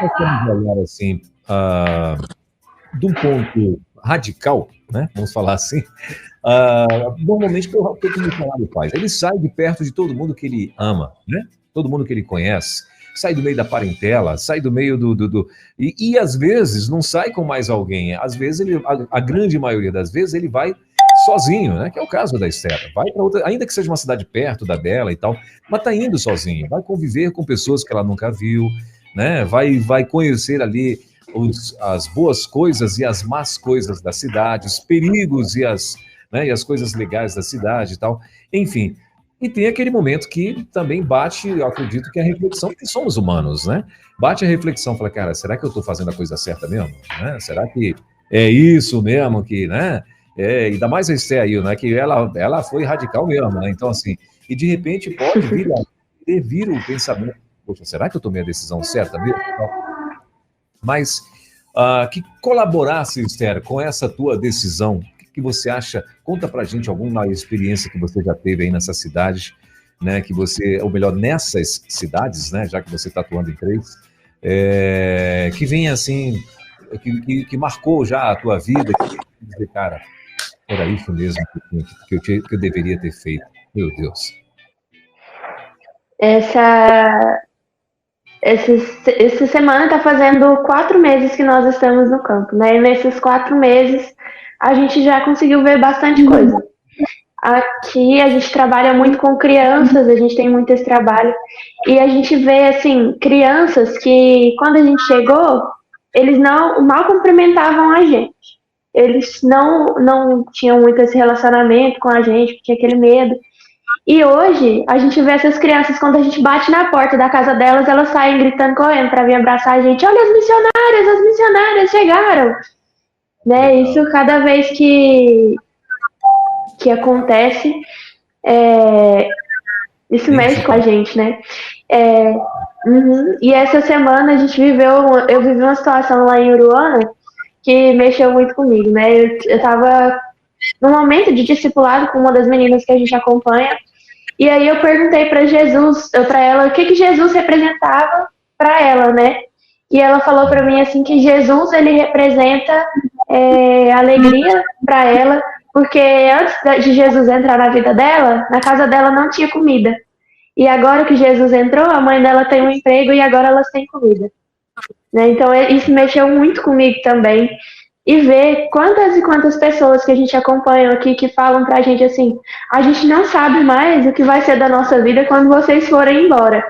nós temos olhar, assim, de um ponto radical, né, vamos falar assim, normalmente o que o missionário faz? Ele sai de perto de todo mundo que ele ama, né? Todo mundo que ele conhece, sai do meio da parentela, sai do meio e às vezes não sai com mais alguém, às vezes a grande maioria das vezes ele vai sozinho, né? Que é o caso da Esther. Vai para outra, ainda que seja uma cidade perto da dela e tal, mas tá indo sozinho, vai conviver com pessoas que ela nunca viu, né? Vai conhecer ali as boas coisas e as más coisas da cidade, os perigos e as coisas legais da cidade e tal, enfim. E tem aquele momento que também bate, eu acredito que a reflexão, porque somos humanos, né? Bate a reflexão, fala, cara, será que eu estou fazendo a coisa certa mesmo? Né? Será que é isso mesmo que, né? Ainda mais a Esther aí, né? Que ela foi radical mesmo, né? Então, assim, e de repente pode vir o pensamento, poxa, será que eu tomei a decisão certa mesmo? Mas que colaborasse, Esther, com essa tua decisão, que você acha? Conta pra gente alguma experiência que você já teve aí nessa cidade, né? Que você, ou melhor, nessas cidades, né? Já que você está atuando em 3, que vem assim, que marcou já a tua vida, que dizer, cara, era isso mesmo que eu deveria ter feito. Meu Deus. Essa semana está fazendo 4 meses que nós estamos no campo, né? E nesses 4 meses a gente já conseguiu ver bastante coisa. Aqui a gente trabalha muito com crianças, a gente tem muito esse trabalho, e a gente vê, assim, crianças que, quando a gente chegou, eles mal cumprimentavam a gente. Eles não tinham muito esse relacionamento com a gente, tinha aquele medo. E hoje, a gente vê essas crianças, quando a gente bate na porta da casa delas, elas saem gritando, correndo para vir abraçar a gente. Olha, as missionárias chegaram! Né? Isso, cada vez que acontece, isso mexe com a gente, né? E essa semana eu vivi uma situação lá em Uruana que mexeu muito comigo, né? Eu estava num momento de discipulado com uma das meninas que a gente acompanha, e aí eu perguntei para ela o que Jesus representava para ela, né? E ela falou para mim assim que Jesus, ele representa alegria para ela, Porque antes de Jesus entrar na vida dela, na casa dela não tinha comida. E agora que Jesus entrou, a mãe dela tem um emprego e agora elas têm comida. Né? Então isso mexeu muito comigo também. E ver quantas e quantas pessoas que a gente acompanha aqui que falam pra gente assim, a gente não sabe mais o que vai ser da nossa vida quando vocês forem embora.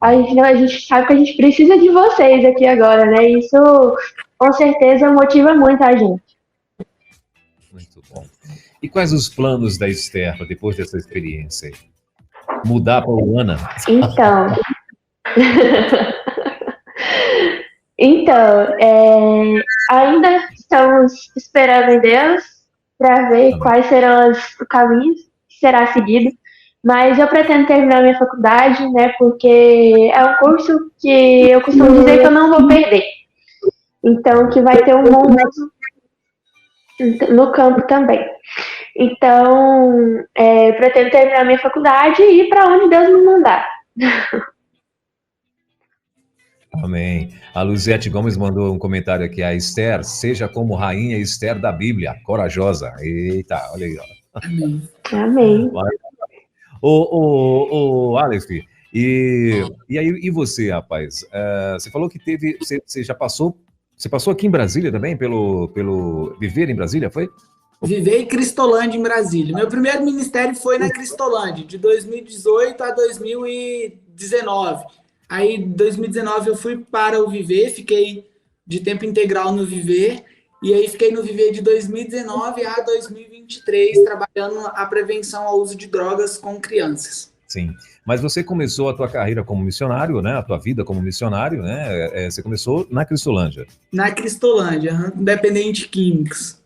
A gente sabe que a gente precisa de vocês aqui agora, né? Isso com certeza motiva muito a gente. Muito bom. E quais os planos da Esther depois dessa experiência aí? Mudar para Luana? Então... Então, ainda estamos esperando em Deus para ver quais serão os caminhos que será seguido, mas eu pretendo terminar minha faculdade, né, porque é um curso que eu costumo dizer que eu não vou perder. Então, que vai ter um bom uso no campo também. Então, pretendo terminar minha faculdade e ir para onde Deus me mandar. Amém. A Luzete Gomes mandou um comentário aqui. A Esther, seja como rainha Esther da Bíblia, corajosa. Eita, olha aí. Ó. Amém. Amém. Ô, Aleph, e você, rapaz? Você falou que teve... Você já passou... Você passou aqui em Brasília também, pelo Viver em Brasília, foi? Viver em Cristolândia, em Brasília. Meu primeiro ministério foi na Cristolândia, de 2018 a 2019. Aí, em 2019, eu fui para o Viver, fiquei de tempo integral no Viver, e aí fiquei no Viver de 2019 a 2023, trabalhando a prevenção ao uso de drogas com crianças. Sim, mas você começou a tua carreira como missionário, né? A tua vida como missionário, né? Você começou na Cristolândia. Na Cristolândia, Dependente Químicos.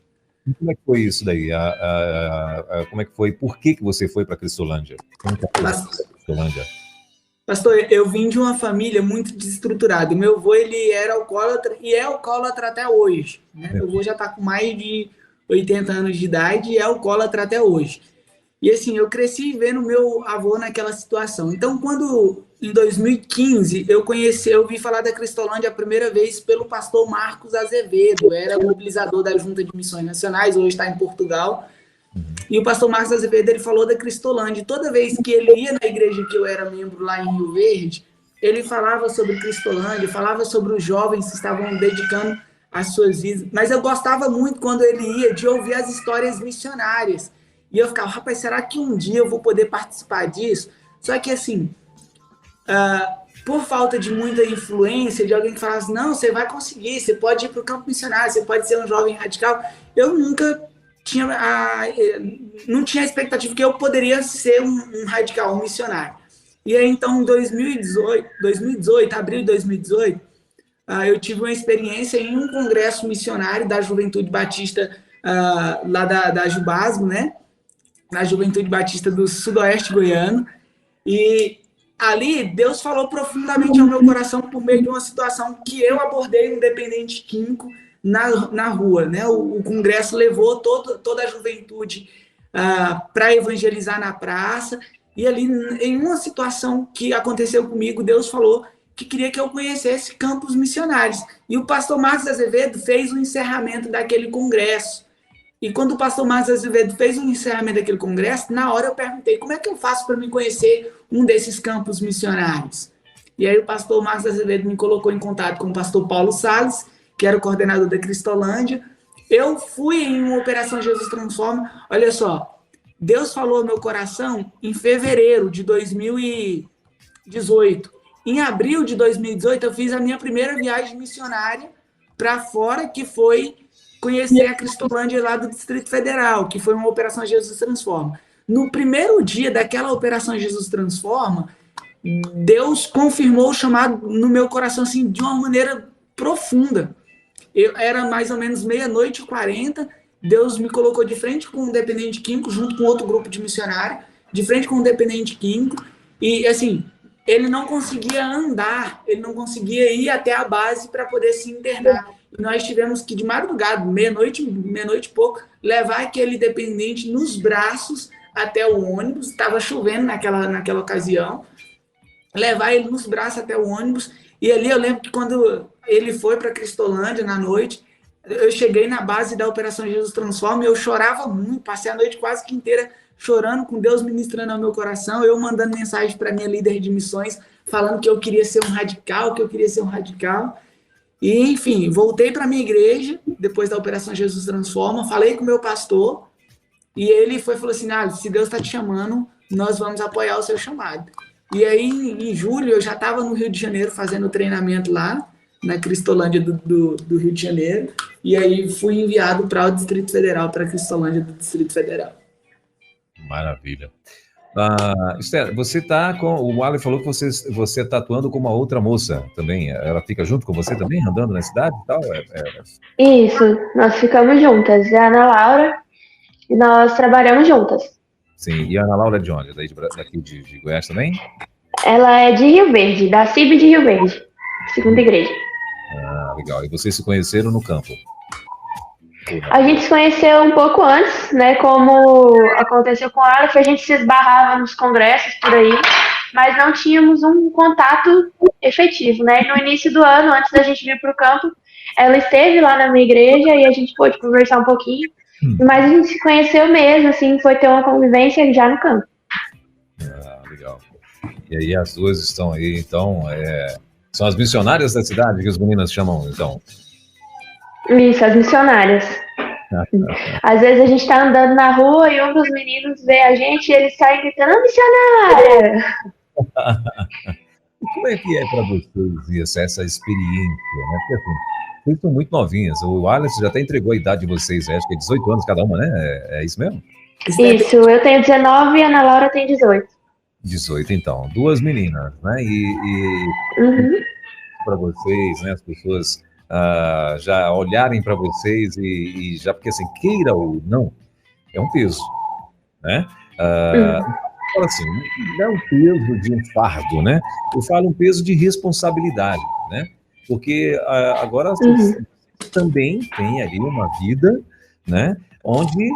E como é que foi isso daí? Como é que foi? Por que você foi para Cristolândia? Como que foi Cristolândia? Pastor, eu vim de uma família muito desestruturada. Meu avô, ele era alcoólatra e é alcoólatra até hoje. Né? Meu avô já está com mais de 80 anos de idade e é alcoólatra até hoje. E assim, eu cresci vendo meu avô naquela situação. Então, quando em 2015 eu vi falar da Cristolândia a primeira vez pelo pastor Marcos Azevedo, era mobilizador da Junta de Missões Nacionais, hoje está em Portugal. E o pastor Marcos Azevedo, ele falou da Cristolândia. Toda vez que ele ia na igreja que eu era membro lá em Rio Verde, ele falava sobre Cristolândia, falava sobre os jovens que estavam dedicando as suas vidas. Mas eu gostava muito, quando ele ia, de ouvir as histórias missionárias. E eu ficava, rapaz, será que um dia eu vou poder participar disso? Só que assim, por falta de muita influência, de alguém que falasse, não, você vai conseguir, você pode ir para o campo missionário, você pode ser um jovem radical, eu nunca não tinha a expectativa que eu poderia ser um radical, um missionário. E aí, então, em 2018, abril de 2018, eu tive uma experiência em um congresso missionário da Juventude Batista, lá da Jubasgo, né? Na Juventude Batista do Sudoeste Goiano. E ali, Deus falou profundamente ao meu coração por meio de uma situação que eu abordei um dependente químico na rua, né? O congresso levou toda a juventude para evangelizar na praça, e ali, em uma situação que aconteceu comigo, Deus falou que queria que eu conhecesse campos missionários. E o pastor Marcos Azevedo fez o encerramento daquele congresso. E quando o pastor Marcos Azevedo fez o encerramento daquele congresso, na hora eu perguntei, como é que eu faço para me conhecer um desses campos missionários? E aí o pastor Marcos Azevedo me colocou em contato com o pastor Paulo Salles, que era o coordenador da Cristolândia. Eu fui em uma Operação Jesus Transforma. Olha só, Deus falou ao meu coração em fevereiro de 2018. Em abril de 2018, eu fiz a minha primeira viagem missionária para fora, que foi conhecer a Cristolândia lá do Distrito Federal, que foi uma Operação Jesus Transforma. No primeiro dia daquela Operação Jesus Transforma, Deus confirmou o chamado no meu coração assim, de uma maneira profunda. Era mais ou menos 00:40, Deus me colocou de frente com um dependente químico, junto com outro grupo de missionários, de frente com um dependente químico, e assim, ele não conseguia andar, ele não conseguia ir até a base para poder se internar. E nós tivemos que, de madrugada, meia-noite e pouco, levar aquele dependente nos braços até o ônibus, estava chovendo naquela ocasião, levar ele nos braços até o ônibus. E ali eu lembro que quando ele foi para Cristolândia na noite, Eu cheguei na base da Operação Jesus Transforma e eu chorava muito, passei a noite quase que inteira chorando, com Deus ministrando ao meu coração, eu mandando mensagem para minha líder de missões, falando que eu queria ser um radical, E, enfim, voltei para minha igreja, depois da Operação Jesus Transforma, falei com o meu pastor, e ele falou assim, se Deus está te chamando, nós vamos apoiar o seu chamado. E aí, em julho, eu já estava no Rio de Janeiro fazendo treinamento lá, na Cristolândia do Rio de Janeiro, e aí fui enviado para o Distrito Federal, para a Cristolândia do Distrito Federal. Maravilha. Esther, você está com... O Wally falou que você está atuando com uma outra moça também. Ela fica junto com você também, andando na cidade e tal? Isso, nós ficamos juntas. É a Ana Laura, e nós trabalhamos juntas. Sim, e a Ana Laura é de onde? Daqui de Goiás também? Ela é de Rio Verde, da CIB de Rio Verde, segunda igreja. Legal. E vocês se conheceram no campo? A gente se conheceu um pouco antes, né? Como aconteceu com a Aleph, a gente se esbarrava nos congressos por aí, mas não tínhamos um contato efetivo, né? No início do ano, antes da gente vir para o campo, ela esteve lá na minha igreja e a gente pôde conversar um pouquinho, mas a gente se conheceu mesmo, assim, foi ter uma convivência já no campo. Legal. E aí as duas estão aí, então, são as missionárias da cidade que as meninas chamam, então? Isso, as missionárias. Às vezes a gente está andando na rua e um dos meninos vê a gente e ele sai gritando, missionária! Como é que é para vocês essa experiência, né? Porque assim, vocês são muito novinhas. O Alisson já até entregou a idade de vocês, acho que é 18 anos cada uma, né? É isso mesmo? Isso, eu tenho 19 e a Ana Laura tem 18. 18, então. Duas meninas, né? Para vocês, né? As pessoas já olharem para vocês e já, porque assim, queira ou não, é um peso, né? Agora assim, não é um peso de um fardo, né? Eu falo um peso de responsabilidade, né? Porque agora as pessoas também têm ali uma vida, né? Onde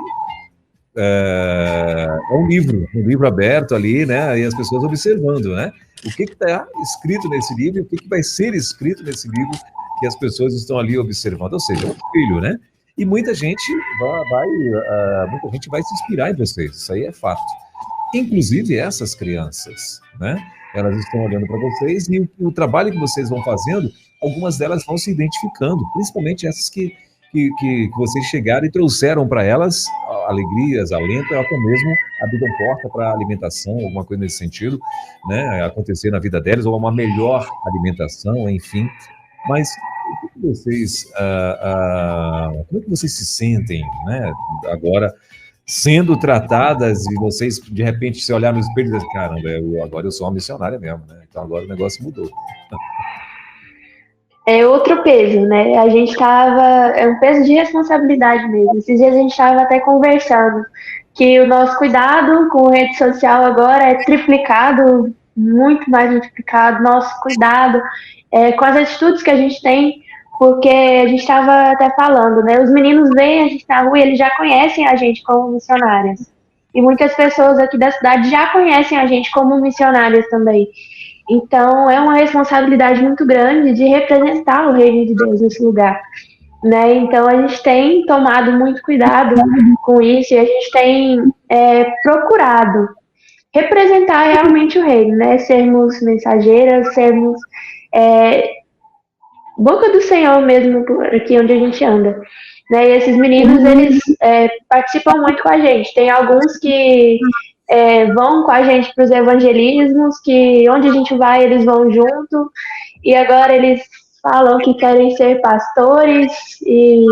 é um livro aberto ali, né? E as pessoas observando, né? O que está escrito nesse livro e o que vai ser escrito nesse livro que as pessoas estão ali observando, ou seja, um filho, né? E muita gente vai se inspirar em vocês, isso aí é fato. Inclusive essas crianças, né? Elas estão olhando para vocês e o trabalho que vocês vão fazendo, algumas delas vão se identificando, principalmente essas que vocês chegaram e trouxeram para elas alegrias, alento, até mesmo abriram porta para alimentação, alguma coisa nesse sentido, né? Acontecer na vida delas, ou uma melhor alimentação, enfim. Mas como é que vocês se sentem, né, agora sendo tratadas e vocês, de repente, se olhar no espelho e dizer, caramba, agora eu sou uma missionária mesmo, né? Então agora o negócio mudou. É outro peso, né? A gente é um peso de responsabilidade mesmo. Esses dias a gente estava até conversando que o nosso cuidado com rede social agora é triplicado, muito mais multiplicado, nosso cuidado com as atitudes que a gente tem, porque a gente estava até falando, né? Os meninos veem a gente na rua e eles já conhecem a gente como missionárias. E muitas pessoas aqui da cidade já conhecem a gente como missionárias também. Então, é uma responsabilidade muito grande de representar o reino de Deus nesse lugar, né? Então, a gente tem tomado muito cuidado com isso e a gente tem procurado representar realmente o reino, né? Sermos mensageiras, sermos boca do Senhor mesmo aqui onde a gente anda, né? E esses meninos, eles participam muito com a gente. Tem alguns que vão com a gente para os evangelismos, que onde a gente vai, eles vão junto, e agora eles falam que querem ser pastores, e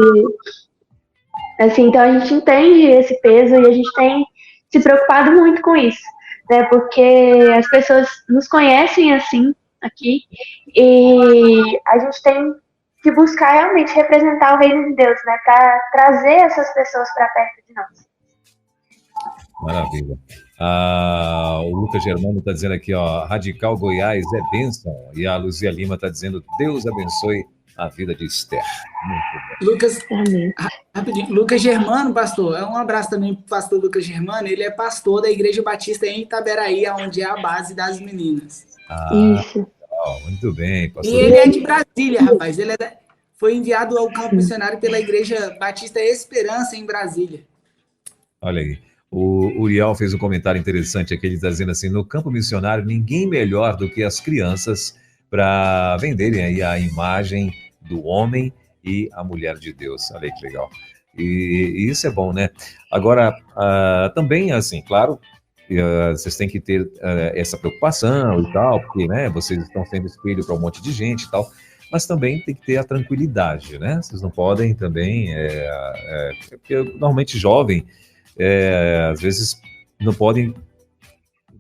assim, então a gente entende esse peso e a gente tem se preocupado muito com isso, né? Porque as pessoas nos conhecem assim aqui, e a gente tem que buscar realmente representar o reino de Deus, né? Para trazer essas pessoas para perto de nós. Maravilha. O Lucas Germano está dizendo aqui, ó, Radical Goiás é bênção. E a Luzia Lima está dizendo, Deus abençoe a vida de Esther. Rapidinho, Lucas Germano, pastor, um abraço também para o pastor Lucas Germano, ele é pastor da Igreja Batista em Itaberaí, onde é a base das meninas. Isso. Muito bem, pastor. E ele é de Brasília, rapaz, foi enviado ao campo missionário pela Igreja Batista Esperança, em Brasília. Olha aí. O Uriel fez um comentário interessante aqui, ele está dizendo assim, no campo missionário, ninguém melhor do que as crianças para venderem aí a imagem do homem e a mulher de Deus. Olha aí que legal. E isso é bom, né? Agora, também, assim, claro, vocês têm que ter essa preocupação e tal, porque, né, vocês estão sendo espelho para um monte de gente e tal, mas também tem que ter a tranquilidade, né? Vocês não podem também, porque normalmente jovem, às vezes não podem,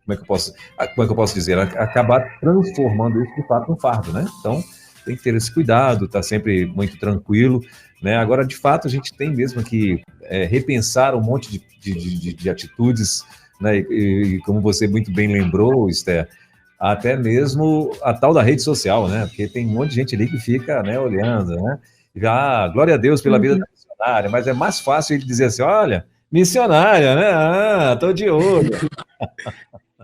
como é que eu posso dizer, acabar transformando isso de fato num fardo, né? Então, tem que ter esse cuidado, estar sempre muito tranquilo, né? Agora, de fato, a gente tem mesmo que repensar um monte de atitudes, né? E como você muito bem lembrou, Esther, até mesmo a tal da rede social, né? Porque tem um monte de gente ali que fica, né, olhando, né? Glória a Deus pela vida da missionária, mas é mais fácil ele dizer assim, olha, missionária, né? Tô de olho.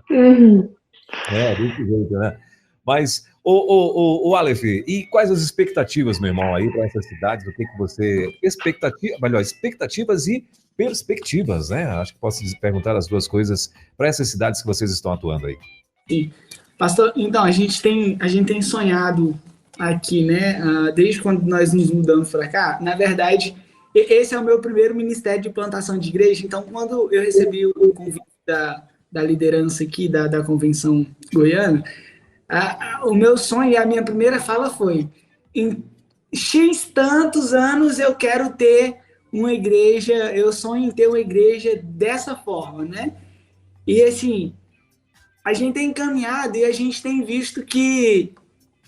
Desse jeito, né? Mas, o Aleph, e quais as expectativas, meu irmão, aí para essas cidades? O que você... expectativas e perspectivas, né? Acho que posso perguntar as duas coisas para essas cidades que vocês estão atuando aí. Sim. Pastor, então, a gente tem sonhado aqui, né? Desde quando nós nos mudamos para cá, na verdade, esse é o meu primeiro ministério de plantação de igreja. Então, quando eu recebi o convite da liderança aqui, da convenção goiana, o meu sonho e a minha primeira fala foi: em X tantos anos eu quero ter uma igreja, eu sonho em ter uma igreja dessa forma, né? E assim, a gente tem caminhado e a gente tem visto que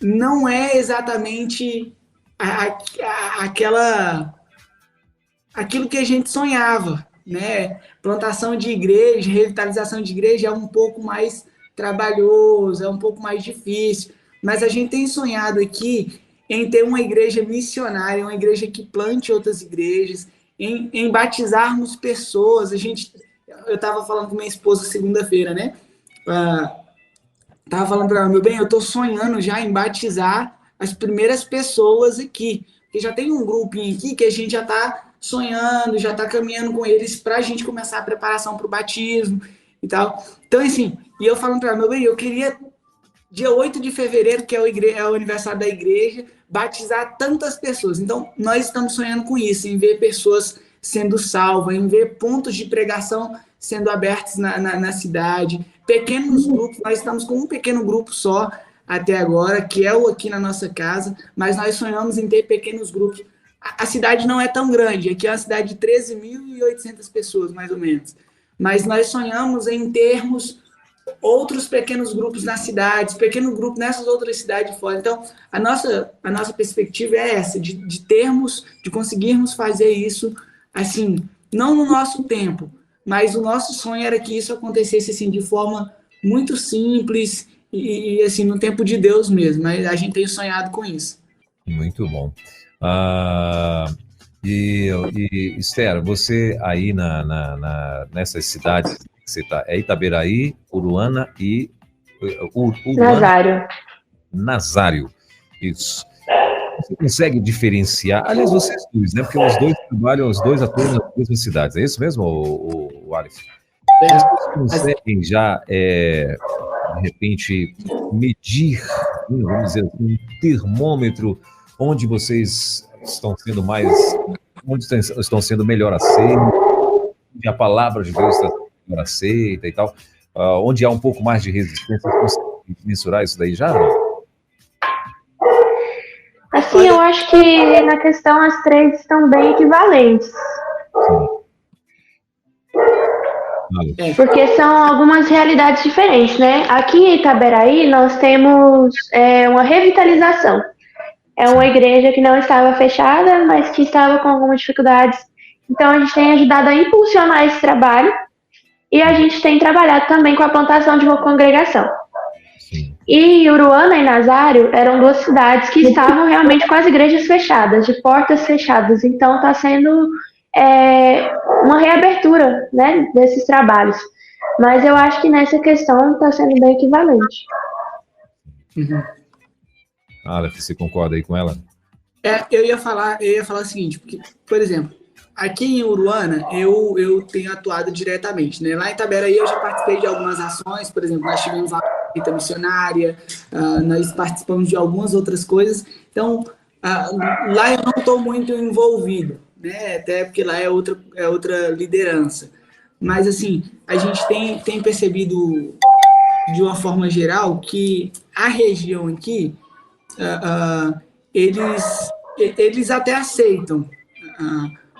não é exatamente aquilo que a gente sonhava, né? Plantação de igreja, revitalização de igreja é um pouco mais trabalhoso, é um pouco mais difícil, mas a gente tem sonhado aqui em ter uma igreja missionária, uma igreja que plante outras igrejas, em batizarmos pessoas. Eu estava falando com minha esposa segunda-feira, né? Tava falando para ela, meu bem, eu tô sonhando já em batizar as primeiras pessoas aqui, porque já tem um grupinho aqui que a gente já tá sonhando, já tá caminhando com eles pra gente começar a preparação pro batismo e tal. Então, assim, e eu falando para ela, meu bem, eu queria, dia 8 de fevereiro, que é o aniversário da igreja, batizar tantas pessoas. Então, nós estamos sonhando com isso, em ver pessoas sendo salvas, em ver pontos de pregação sendo abertos na cidade, pequenos grupos. Nós estamos com um pequeno grupo só até agora, que é o aqui na nossa casa, mas nós sonhamos em ter pequenos grupos. A cidade não é tão grande, aqui é uma cidade de 13.800 pessoas, mais ou menos, mas nós sonhamos em termos outros pequenos grupos nas cidades, pequeno grupo nessas outras cidades fora. Então, a nossa perspectiva é essa, de conseguirmos fazer isso, assim, não no nosso tempo, mas o nosso sonho era que isso acontecesse, assim, de forma muito simples e assim, no tempo de Deus mesmo. Mas a gente tem sonhado com isso. Muito bom. E Esther, você aí nessas cidades que você está, é Itaberaí, Uruana e... Nazário. Isso. Você consegue diferenciar, aliás, vocês dois, né? Porque os dois trabalham, os dois atuam nas mesmas cidades, é isso mesmo, o Aleph? Vocês conseguem já, de repente, medir, vamos dizer assim, um termômetro onde vocês estão sendo melhor aceitos, onde a palavra de Deus está sendo melhor aceita e tal, onde há um pouco mais de resistência? Vocês conseguem mensurar isso daí já? Assim, eu acho que na questão as três estão bem equivalentes. Porque são algumas realidades diferentes, né? Aqui em Itaberaí nós temos uma revitalização. É uma igreja que não estava fechada, mas que estava com algumas dificuldades. Então a gente tem ajudado a impulsionar esse trabalho e a gente tem trabalhado também com a plantação de uma congregação. E Uruana e Nazário eram duas cidades que estavam realmente com as igrejas fechadas, de portas fechadas. Então está sendo uma reabertura, né, desses trabalhos. Mas eu acho que nessa questão está sendo bem equivalente. Aleph, você concorda aí com ela? Eu ia falar o seguinte, porque, por exemplo, aqui em Uruana, eu tenho atuado diretamente, né? Lá em Itaberaí eu já participei de algumas ações, por exemplo, nós tivemos a visita missionária, nós participamos de algumas outras coisas, então, lá eu não estou muito envolvido, né? Até porque lá é outra liderança. Mas, assim, a gente tem percebido, de uma forma geral, que a região aqui, eles, eles até aceitam.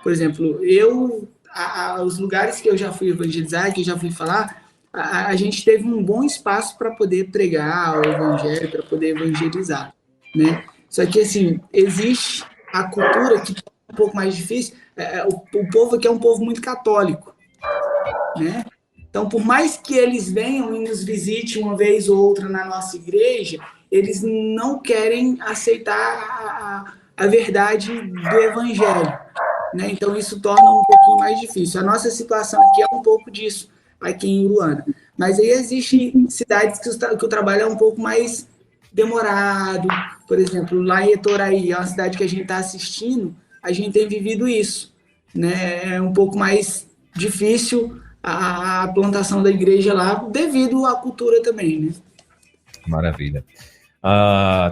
Por exemplo, os lugares que eu já fui evangelizar, que eu já fui falar, a gente teve um bom espaço para poder pregar o evangelho, para poder evangelizar, né? Só que, assim, existe a cultura que é um pouco mais difícil. O povo aqui é um povo muito católico, né? Então, por mais que eles venham e nos visitem uma vez ou outra na nossa igreja, eles não querem aceitar a verdade do evangelho, né? Então, isso torna um pouquinho mais difícil. A nossa situação aqui é um pouco disso, aqui em Uruana. Mas aí existem cidades que o trabalho é um pouco mais demorado. Por exemplo, lá em Etoraí, é uma cidade que a gente está assistindo, a gente tem vivido isso, né? É um pouco mais difícil a plantação da igreja lá, devido à cultura também, né? Maravilha.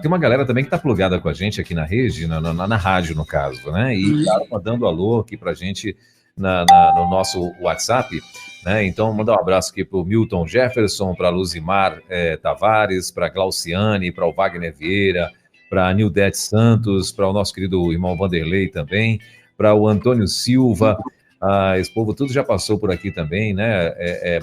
Tem uma galera também que está plugada com a gente aqui na rede, na rádio, no caso, né? E tá dando alô aqui para a gente no nosso WhatsApp, né? Então, mandar um abraço aqui para o Milton Jefferson, para a Luzimar Tavares, para a Glauciane, para o Wagner Vieira, para a Nildete Santos, para o nosso querido irmão Vanderlei também, para o Antônio Silva. Esse povo tudo já passou por aqui também, né?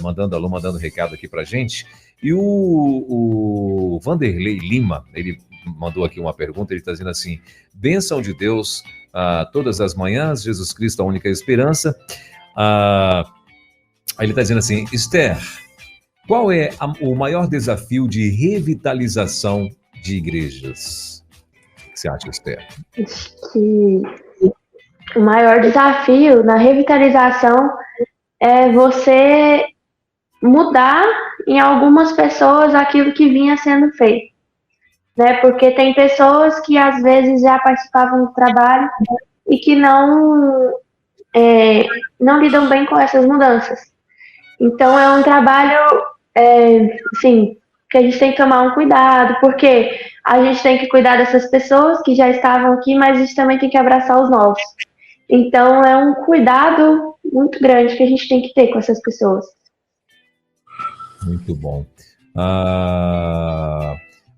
Mandando alô, mandando recado aqui pra gente. E o Vanderlei Lima, ele mandou aqui uma pergunta, ele está dizendo assim: bênção de Deus todas as manhãs, Jesus Cristo a única esperança. Aí ele está dizendo assim: Esther, qual é o maior desafio de revitalização de igrejas? O que você acha, Esther? Acho que o maior desafio na revitalização é você mudar em algumas pessoas aquilo que vinha sendo feito, né? Porque tem pessoas que às vezes já participavam do trabalho e que não lidam bem com essas mudanças. Então é um trabalho, assim, que a gente tem que tomar um cuidado, porque a gente tem que cuidar dessas pessoas que já estavam aqui, mas a gente também tem que abraçar os novos. Então, é um cuidado muito grande que a gente tem que ter com essas pessoas. Muito bom.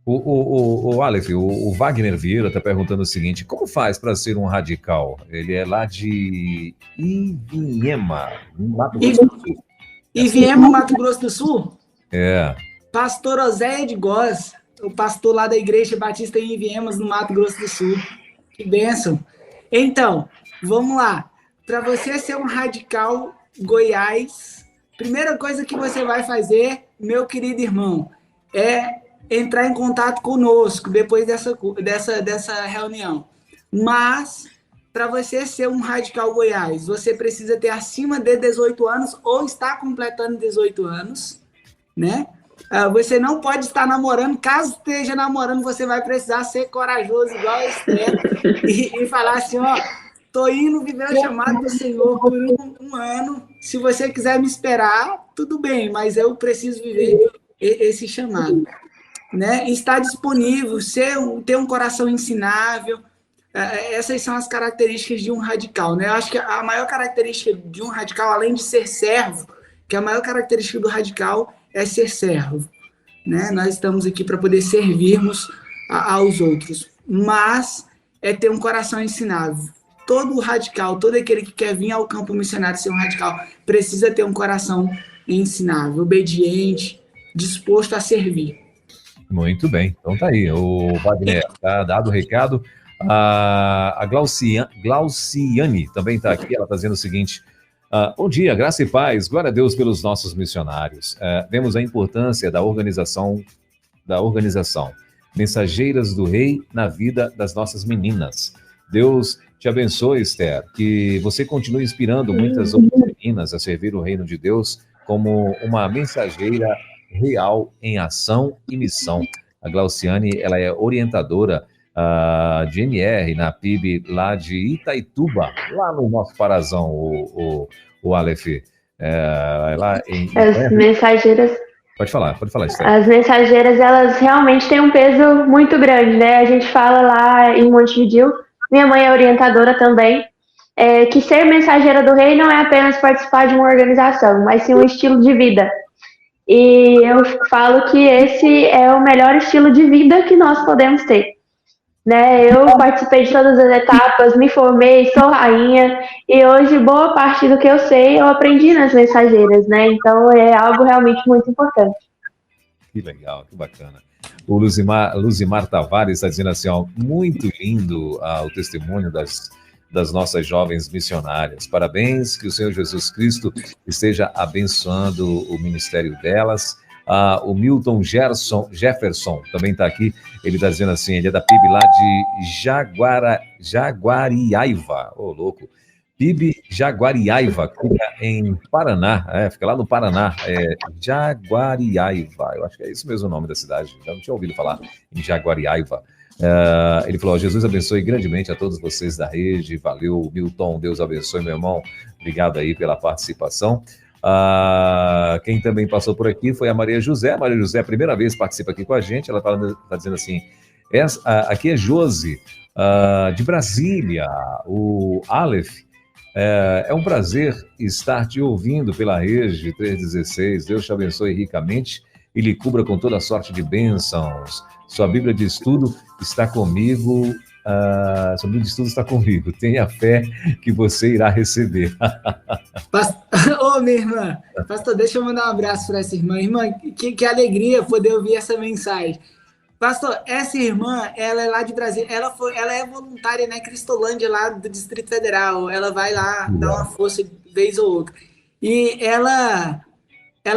O Aleph, o Wagner Vieira está perguntando o seguinte: como faz para ser um radical? Ele é lá de Ivinhema, Mato Grosso do Sul. Ivinhema, Mato Grosso do Sul? É. Pastor Oséia de Góes, o pastor lá da Igreja Batista em Iviemas, no Mato Grosso do Sul. Que bênção. Então, vamos lá. Para você ser um radical Goiás, primeira coisa que você vai fazer, meu querido irmão, é entrar em contato conosco depois dessa reunião. Mas, para você ser um radical Goiás, você precisa ter acima de 18 anos ou estar completando 18 anos, né? Você não pode estar namorando. Caso esteja namorando, você vai precisar ser corajoso igual a Esther e falar assim, ó, tô indo viver o chamado do Senhor por um ano. Se você quiser me esperar, tudo bem, mas eu preciso viver esse chamado, né? Estar disponível, ter um coração ensinável. Essas são as características de um radical, né? Eu acho que a maior característica de um radical, além de ser servo, que a maior característica do radical é ser servo, né? Nós estamos aqui para poder servirmos aos outros, mas é ter um coração ensinável. Todo radical, todo aquele que quer vir ao campo missionário ser um radical, precisa ter um coração ensinável, obediente, disposto a servir. Muito bem, então tá aí, o Wagner, tá dado o recado. A Glauciane também está aqui, ela está dizendo o seguinte: bom dia, graça e paz, glória a Deus pelos nossos missionários. Vemos a importância da organização, Mensageiras do Rei na vida das nossas meninas. Deus te abençoe, Esther, que você continue inspirando muitas outras meninas a servir o reino de Deus como uma mensageira real em ação e missão. A Glauciane, ela é orientadora de MR, na PIB lá de Itaituba, lá no nosso Parazão, o Aleph. Lá As mensageiras... Pode falar, Esther. As mensageiras, elas realmente têm um peso muito grande, né? A gente fala lá em Montevidéu, minha mãe é orientadora também, que ser mensageira do rei não é apenas participar de uma organização, mas sim um estilo de vida. E eu falo que esse é o melhor estilo de vida que nós podemos ter. Né? Eu participei de todas as etapas, me formei, sou rainha, e hoje boa parte do que eu sei eu aprendi nas mensageiras, né? Então é algo realmente muito importante. Que legal, que bacana. O Luzimar Tavares está dizendo assim, ó, muito lindo o testemunho das nossas jovens missionárias. Parabéns, que o Senhor Jesus Cristo esteja abençoando o ministério delas. O Milton Jefferson também está aqui. Ele está dizendo assim, ele é da PIB lá de Jaguariaiva. Ô, louco. PIB Jaguariaiva, que fica em Paraná. Fica lá no Paraná. Jaguariaiva. Eu acho que é isso mesmo o nome da cidade. Eu não tinha ouvido falar em Jaguariaiva. Ele falou, Jesus abençoe grandemente a todos vocês da rede. Valeu, Milton. Deus abençoe, meu irmão. Obrigado aí pela participação. Quem também passou por aqui foi a Maria José. A Maria José, a primeira vez participa aqui com a gente. Ela está dizendo assim, aqui é Josi, de Brasília, o Aleph. É um prazer estar te ouvindo pela rede 316. Deus te abençoe ricamente e lhe cubra com toda sorte de bênçãos. Sua Bíblia de estudo está comigo. Sua Bíblia de estudo está comigo. Tenha fé que você irá receber. Minha irmã, pastor, deixa eu mandar um abraço para essa irmã. Irmã, que alegria poder ouvir essa mensagem. Pastor, essa irmã, ela é lá de Brasília, ela é voluntária na Cristolândia, lá do Distrito Federal. Ela vai lá dar uma força vez ou outra. E ela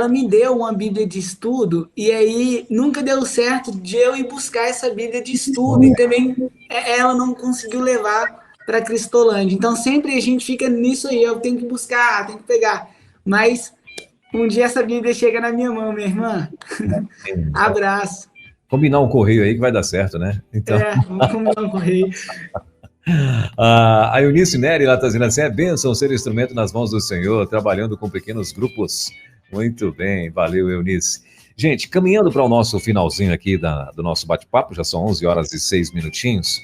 me deu uma Bíblia de estudo, e aí nunca deu certo de eu ir buscar essa Bíblia de estudo, e também ela não conseguiu levar para Cristolândia. Então sempre a gente fica nisso aí, eu tenho que buscar, tenho que pegar. Mas um dia essa Bíblia chega na minha mão, minha irmã. Abraço. Combinar um correio aí que vai dar certo, né? Então... vamos combinar um correio. A Eunice Neri, ela está dizendo assim, é bênção ser instrumento nas mãos do Senhor, trabalhando com pequenos grupos. Muito bem, valeu, Eunice. Gente, caminhando para o nosso finalzinho aqui do nosso bate-papo, já são 11 horas e 6 minutinhos,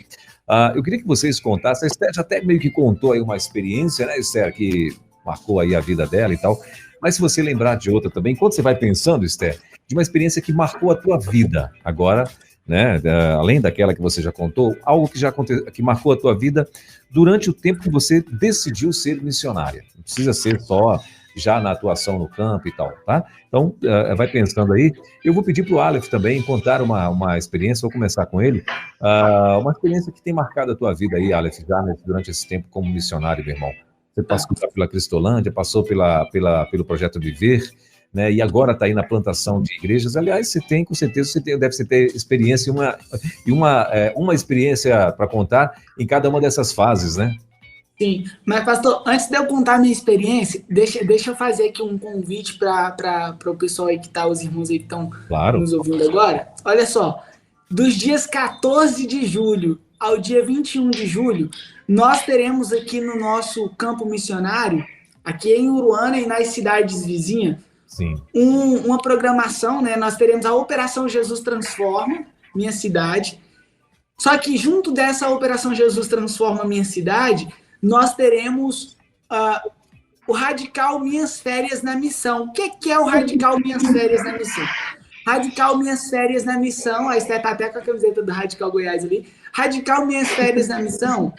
eu queria que vocês contassem, a Esther já até meio que contou aí uma experiência, né, Esther, que marcou aí a vida dela e tal, mas se você lembrar de outra também, enquanto você vai pensando, Esther, de uma experiência que marcou a tua vida agora, né, além daquela que você já contou, algo que marcou a tua vida durante o tempo que você decidiu ser missionária. Não precisa ser só já na atuação no campo e tal, tá? Então, vai pensando aí. Eu vou pedir para o Aleph também contar uma experiência, vou começar com ele, uma experiência que tem marcado a tua vida aí, Aleph, já durante esse tempo como missionário, meu irmão. Você passou pela Cristolândia, passou pelo Projeto Viver, né? E agora está aí na plantação de igrejas. Aliás, você tem, com certeza, deve ter experiência e uma experiência para contar em cada uma dessas fases, né? Sim, mas pastor, antes de eu contar a minha experiência, deixa eu fazer aqui um convite para o pessoal aí que tá, os irmãos aí que estão nos ouvindo agora. Olha só, dos dias 14 de julho ao dia 21 de julho, nós teremos aqui no nosso campo missionário, aqui em Uruana e nas cidades vizinhas, uma programação, né? Nós teremos a Operação Jesus Transforma, minha cidade. Só que junto dessa Operação Jesus Transforma Minha Cidade, nós teremos o Radical Minhas Férias na Missão. O que é o Radical Minhas Férias na Missão? Radical Minhas Férias na Missão, a Esther tá até com a camiseta do Radical Goiás ali. Radical Minhas Férias na Missão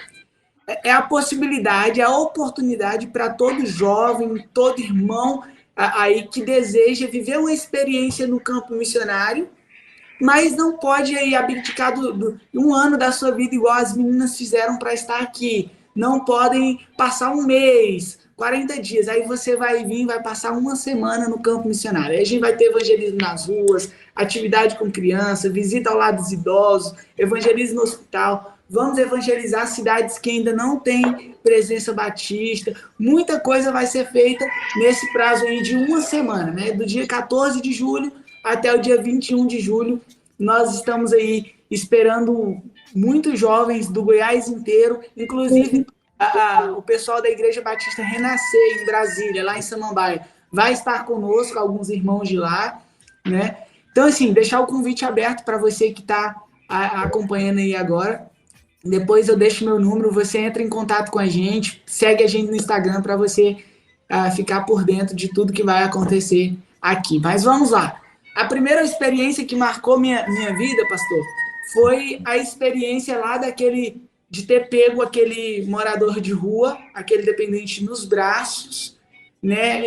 é a possibilidade, a oportunidade para todo jovem, todo irmão aí que deseja viver uma experiência no campo missionário, mas não pode aí abdicar um ano da sua vida igual as meninas fizeram para estar aqui. Não podem passar um mês, 40 dias. Aí você vai passar uma semana no campo missionário. Aí a gente vai ter evangelismo nas ruas, atividade com criança, visita ao lado dos idosos, evangelismo no hospital. Vamos evangelizar cidades que ainda não têm presença batista. Muita coisa vai ser feita nesse prazo aí de uma semana, né? Do dia 14 de julho até o dia 21 de julho. Nós estamos aí esperando muitos jovens do Goiás inteiro, inclusive o pessoal da Igreja Batista Renascer em Brasília, lá em Samambaia, vai estar conosco, alguns irmãos de lá, né? Então, assim, deixar o convite aberto para você que está acompanhando aí agora. Depois eu deixo meu número, você entra em contato com a gente, segue a gente no Instagram para você ficar por dentro de tudo que vai acontecer aqui. Mas vamos lá. A primeira experiência que marcou minha vida, pastor, foi a experiência lá de ter pego aquele morador de rua, aquele dependente nos braços, né?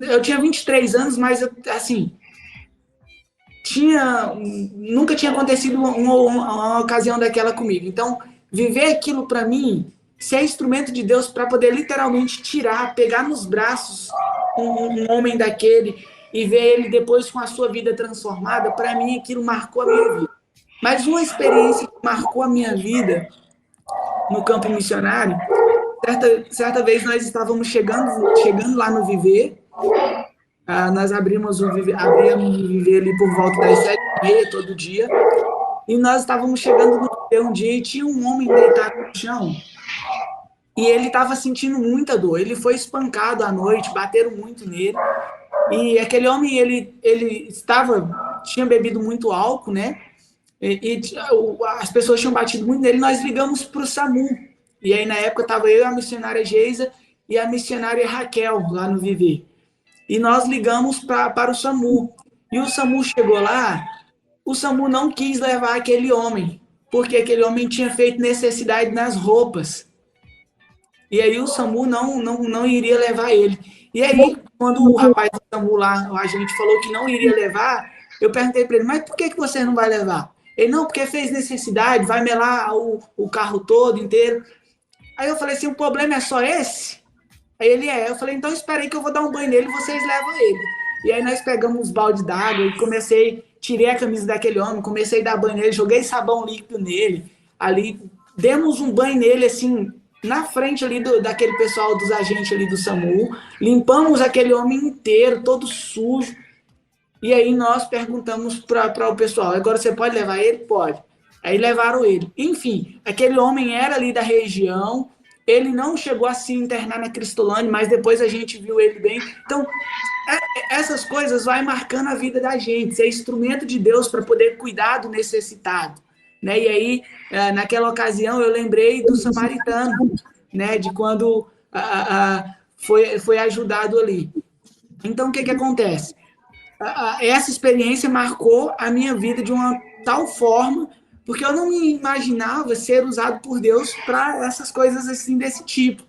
Eu tinha 23 anos, mas assim, nunca tinha acontecido uma ocasião daquela comigo. Então, viver aquilo para mim, ser instrumento de Deus para poder literalmente pegar nos braços um homem daquele e ver ele depois com a sua vida transformada, para mim aquilo marcou a minha vida. Mas uma experiência que marcou a minha vida no campo missionário, certa vez nós estávamos chegando lá no Viver. Nós abríamos o Viver ali por volta das 7h30 todo dia, e nós estávamos chegando no Viver um dia e tinha um homem deitado no chão, e ele estava sentindo muita dor. Ele foi espancado à noite, bateram muito nele, e aquele homem, ele tinha bebido muito álcool, né? E as pessoas tinham batido muito nele. Nós ligamos para o SAMU, e aí na época estava eu, a missionária Geisa e a missionária Raquel lá no Viver. E nós ligamos para o SAMU. E o SAMU chegou lá, o SAMU não quis levar aquele homem, porque aquele homem tinha feito necessidade nas roupas. E aí o SAMU não iria levar ele. E aí, quando o rapaz do SAMU lá, a gente falou que não iria levar, eu perguntei para ele, mas por que você não vai levar? Ele, não, porque fez necessidade, vai melar o carro todo inteiro. Aí eu falei assim, o problema é só esse? Aí ele eu falei, então espera aí que eu vou dar um banho nele e vocês levam ele. E aí nós pegamos uns balde d'água e tirei a camisa daquele homem, comecei a dar banho nele, joguei sabão líquido nele, ali, demos um banho nele, assim, na frente ali daquele pessoal, dos agentes ali do SAMU, limpamos aquele homem inteiro, todo sujo, e aí nós perguntamos para o pessoal, agora você pode levar ele? Pode. Aí levaram ele. Enfim, aquele homem era ali da região, ele não chegou a se internar na Cristolândia, mas depois a gente viu ele bem. Então, essas coisas vai marcando a vida da gente, ser instrumento de Deus para poder cuidar do necessitado, né? E aí, naquela ocasião, eu lembrei do samaritano, né? De quando foi ajudado ali. Então, o que acontece? Essa experiência marcou a minha vida de uma tal forma, porque eu não me imaginava ser usado por Deus para essas coisas assim desse tipo,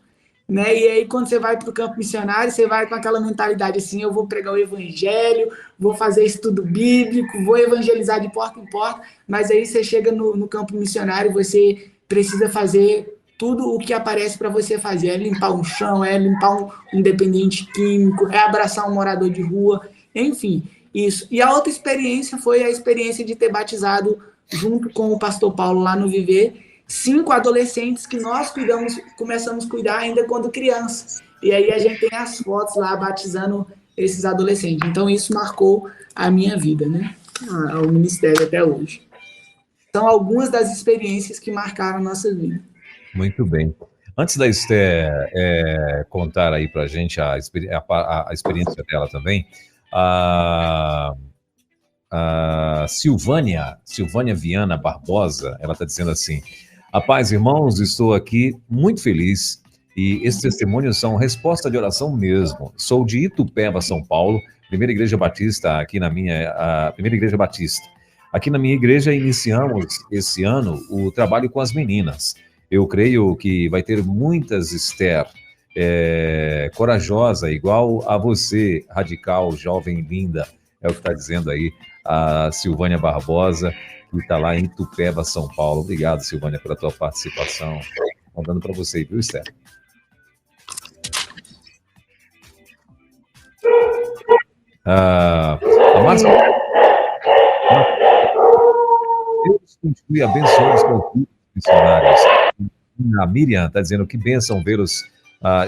né? E aí quando você vai para o campo missionário, você vai com aquela mentalidade assim, eu vou pregar o evangelho, vou fazer estudo bíblico, vou evangelizar de porta em porta, mas aí você chega no campo missionário, você precisa fazer tudo o que aparece para você fazer, é limpar um chão, é limpar um dependente químico, é abraçar um morador de rua, enfim, isso. E a outra experiência foi a experiência de ter batizado junto com o pastor Paulo lá no Viver, 5 adolescentes que nós começamos a cuidar ainda quando criança. E aí a gente tem as fotos lá batizando esses adolescentes. Então isso marcou a minha vida, né? O ministério até hoje. São algumas das experiências que marcaram a nossa vida. Muito bem. Antes da Esther contar aí pra gente a experiência dela também, a Silvânia Viana Barbosa, ela está dizendo assim: a paz, irmãos, estou aqui muito feliz e esses testemunhos são resposta de oração mesmo. Sou de Itupeva, São Paulo, primeira igreja batista aqui primeira igreja batista. Aqui na minha igreja iniciamos esse ano o trabalho com as meninas. Eu creio que vai ter muitas Esther, corajosa, igual a você, radical, jovem, linda, é o que está dizendo aí a Silvânia Barbosa, que está lá em Itupeva, São Paulo. Obrigado, Silvânia, pela tua participação. Mandando para você, viu, Esther? A Márcia... Deus continue abençoando os seus missionários. A Miriam está dizendo que bênção vê-los.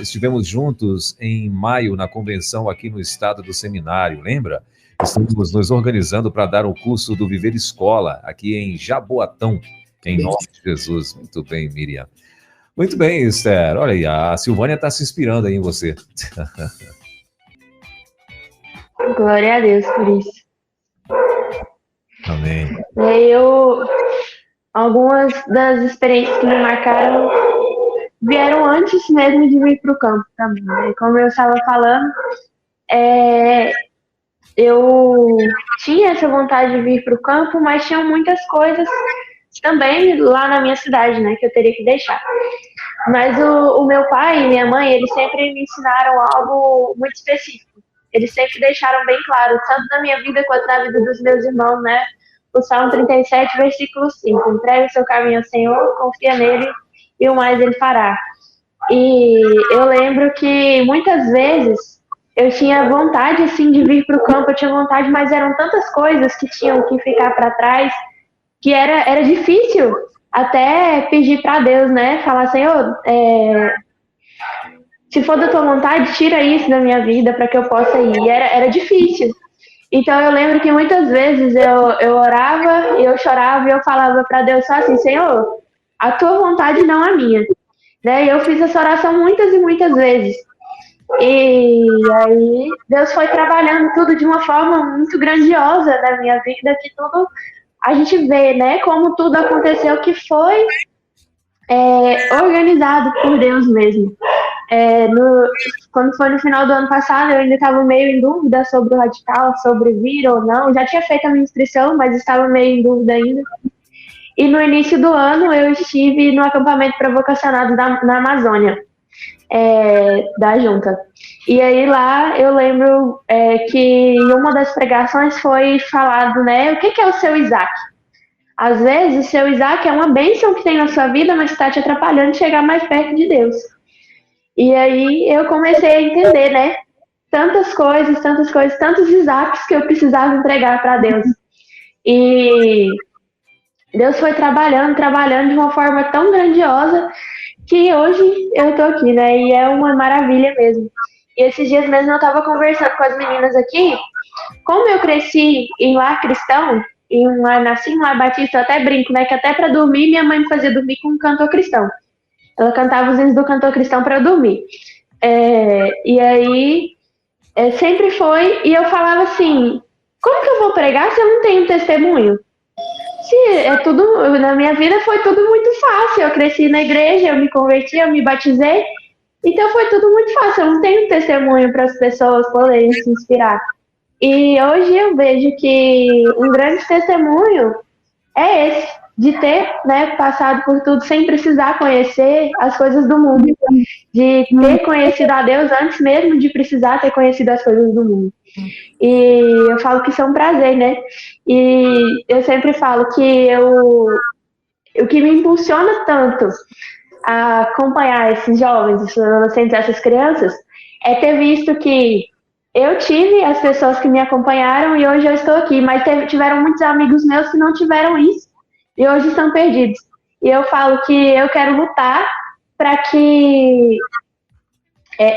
Estivemos juntos em maio na convenção aqui no estado do seminário, lembra? Estamos nos organizando para dar o curso do Viver Escola aqui em Jaboatão, em nome de Jesus. Muito bem, Miriam. Muito bem, Esther. Olha aí, a Silvânia está se inspirando aí em você. Glória a Deus por isso. Amém. E aí algumas das experiências que me marcaram vieram antes mesmo de vir para o campo também, né? Como eu estava falando, eu tinha essa vontade de vir para o campo, mas tinham muitas coisas também lá na minha cidade, né, que eu teria que deixar. Mas o meu pai e minha mãe, eles sempre me ensinaram algo muito específico. Eles sempre deixaram bem claro, tanto na minha vida quanto na vida dos meus irmãos, né? O Salmo 37, versículo 5. Entregue o seu caminho ao Senhor, confia nele e o mais ele fará. E eu lembro que muitas vezes eu tinha vontade, assim, de vir para o campo, eu tinha vontade, mas eram tantas coisas que tinham que ficar para trás, que era difícil até pedir para Deus, né? Falar, Senhor, se for da tua vontade, tira isso da minha vida para que eu possa ir. E era difícil. Então eu lembro que muitas vezes eu orava, eu chorava e eu falava para Deus só assim, Senhor, a tua vontade não a minha. Né? E eu fiz essa oração muitas e muitas vezes. E aí Deus foi trabalhando tudo de uma forma muito grandiosa na minha vida, que tudo a gente vê, né, como tudo aconteceu, que foi organizado por Deus mesmo. Quando foi no final do ano passado, eu ainda estava meio em dúvida sobre o radical, sobre vir ou não. Já tinha feito a minha inscrição, mas estava meio em dúvida ainda. E no início do ano, eu estive no acampamento para vocacionados na Amazônia, da Junta. E aí lá, eu lembro que em uma das pregações foi falado, né, o que é o seu Isaac? Às vezes, o seu Isaac é uma bênção que tem na sua vida, mas está te atrapalhando de chegar mais perto de Deus. E aí eu comecei a entender, né? Tantos Isaacs que eu precisava entregar para Deus. E Deus foi trabalhando de uma forma tão grandiosa que hoje eu estou aqui, né? E é uma maravilha mesmo. E esses dias mesmo eu estava conversando com as meninas aqui. Como eu cresci em lar cristão, nasci em lar batista, eu até brinco, né? Que até para dormir, minha mãe me fazia dormir com um cantor cristão. Ela cantava os hinos do cantor cristão para eu dormir. E aí, sempre foi. E eu falava assim, como que eu vou pregar se eu não tenho testemunho? Na minha vida foi tudo muito fácil. Eu cresci na igreja, eu me converti, eu me batizei. Então foi tudo muito fácil. Eu não tenho testemunho para as pessoas poderem se inspirar. E hoje eu vejo que um grande testemunho é esse. De ter, né, passado por tudo sem precisar conhecer as coisas do mundo. De ter conhecido a Deus antes mesmo de precisar ter conhecido as coisas do mundo. E eu falo que isso é um prazer, né? E eu sempre falo que o que me impulsiona tanto a acompanhar esses jovens, esses adolescentes, essas crianças, é ter visto que eu tive as pessoas que me acompanharam e hoje eu estou aqui, mas tiveram muitos amigos meus que não tiveram isso. E hoje estão perdidos. E eu falo que eu quero lutar para que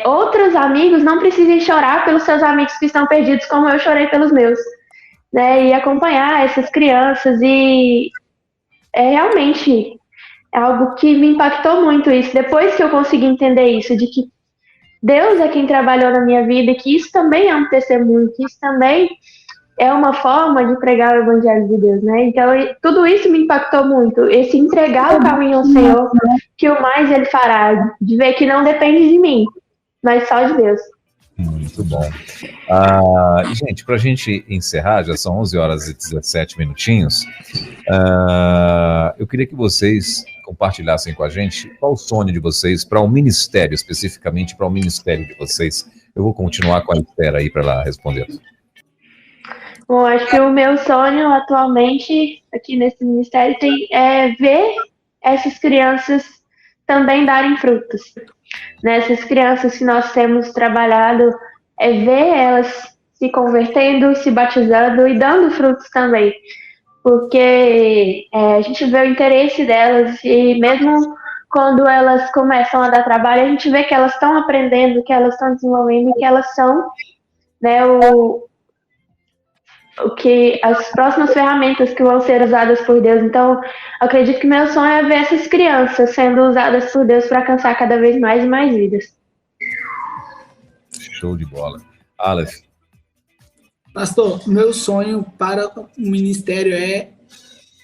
outros amigos não precisem chorar pelos seus amigos que estão perdidos, como eu chorei pelos meus. Né? E acompanhar essas crianças. E realmente algo que me impactou muito isso. Depois que eu consegui entender isso, de que Deus é quem trabalhou na minha vida, e que isso também é um testemunho, que isso também é uma forma de pregar o Evangelho de Deus, né? Então, tudo isso me impactou muito. Esse entregar o caminho ao Senhor, que o mais Ele fará. De ver que não depende de mim, mas só de Deus. Muito bom. Gente, para a gente encerrar, já são 11 horas e 17 minutinhos, eu queria que vocês compartilhassem com a gente qual o sonho de vocês para o ministério, especificamente para o ministério de vocês. Eu vou continuar com a Esther aí para ela responder. Bom, acho que o meu sonho atualmente aqui nesse ministério é ver essas crianças também darem frutos. Nessas crianças que nós temos trabalhado, ver elas se convertendo, se batizando e dando frutos também. Porque a gente vê o interesse delas e mesmo quando elas começam a dar trabalho, a gente vê que elas estão aprendendo, que elas estão desenvolvendo e que elas são, né, as próximas ferramentas que vão ser usadas por Deus. Então, acredito que meu sonho é ver essas crianças sendo usadas por Deus para alcançar cada vez mais e mais vidas. Show de bola. Aleph. Pastor, meu sonho para o ministério é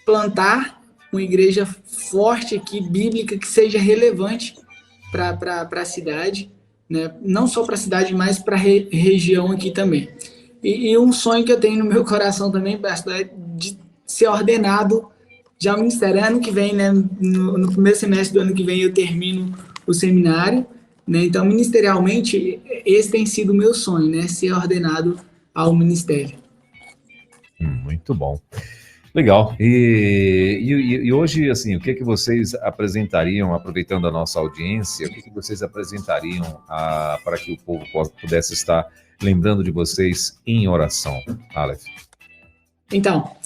plantar uma igreja forte aqui, bíblica, que seja relevante para a cidade, né? Não só para a cidade, mas para a região aqui também. E um sonho que eu tenho no meu coração também, pastor, é de ser ordenado já ao ministério. Ano que vem, né, no primeiro semestre do ano que vem, eu termino o seminário, né? Então, ministerialmente, esse tem sido o meu sonho, né? Ser ordenado ao ministério. Muito bom. Legal. E hoje, assim, o que vocês apresentariam, aproveitando a nossa audiência, o que vocês apresentariam para que o povo pudesse estar lembrando de vocês em oração, Aleph? Então,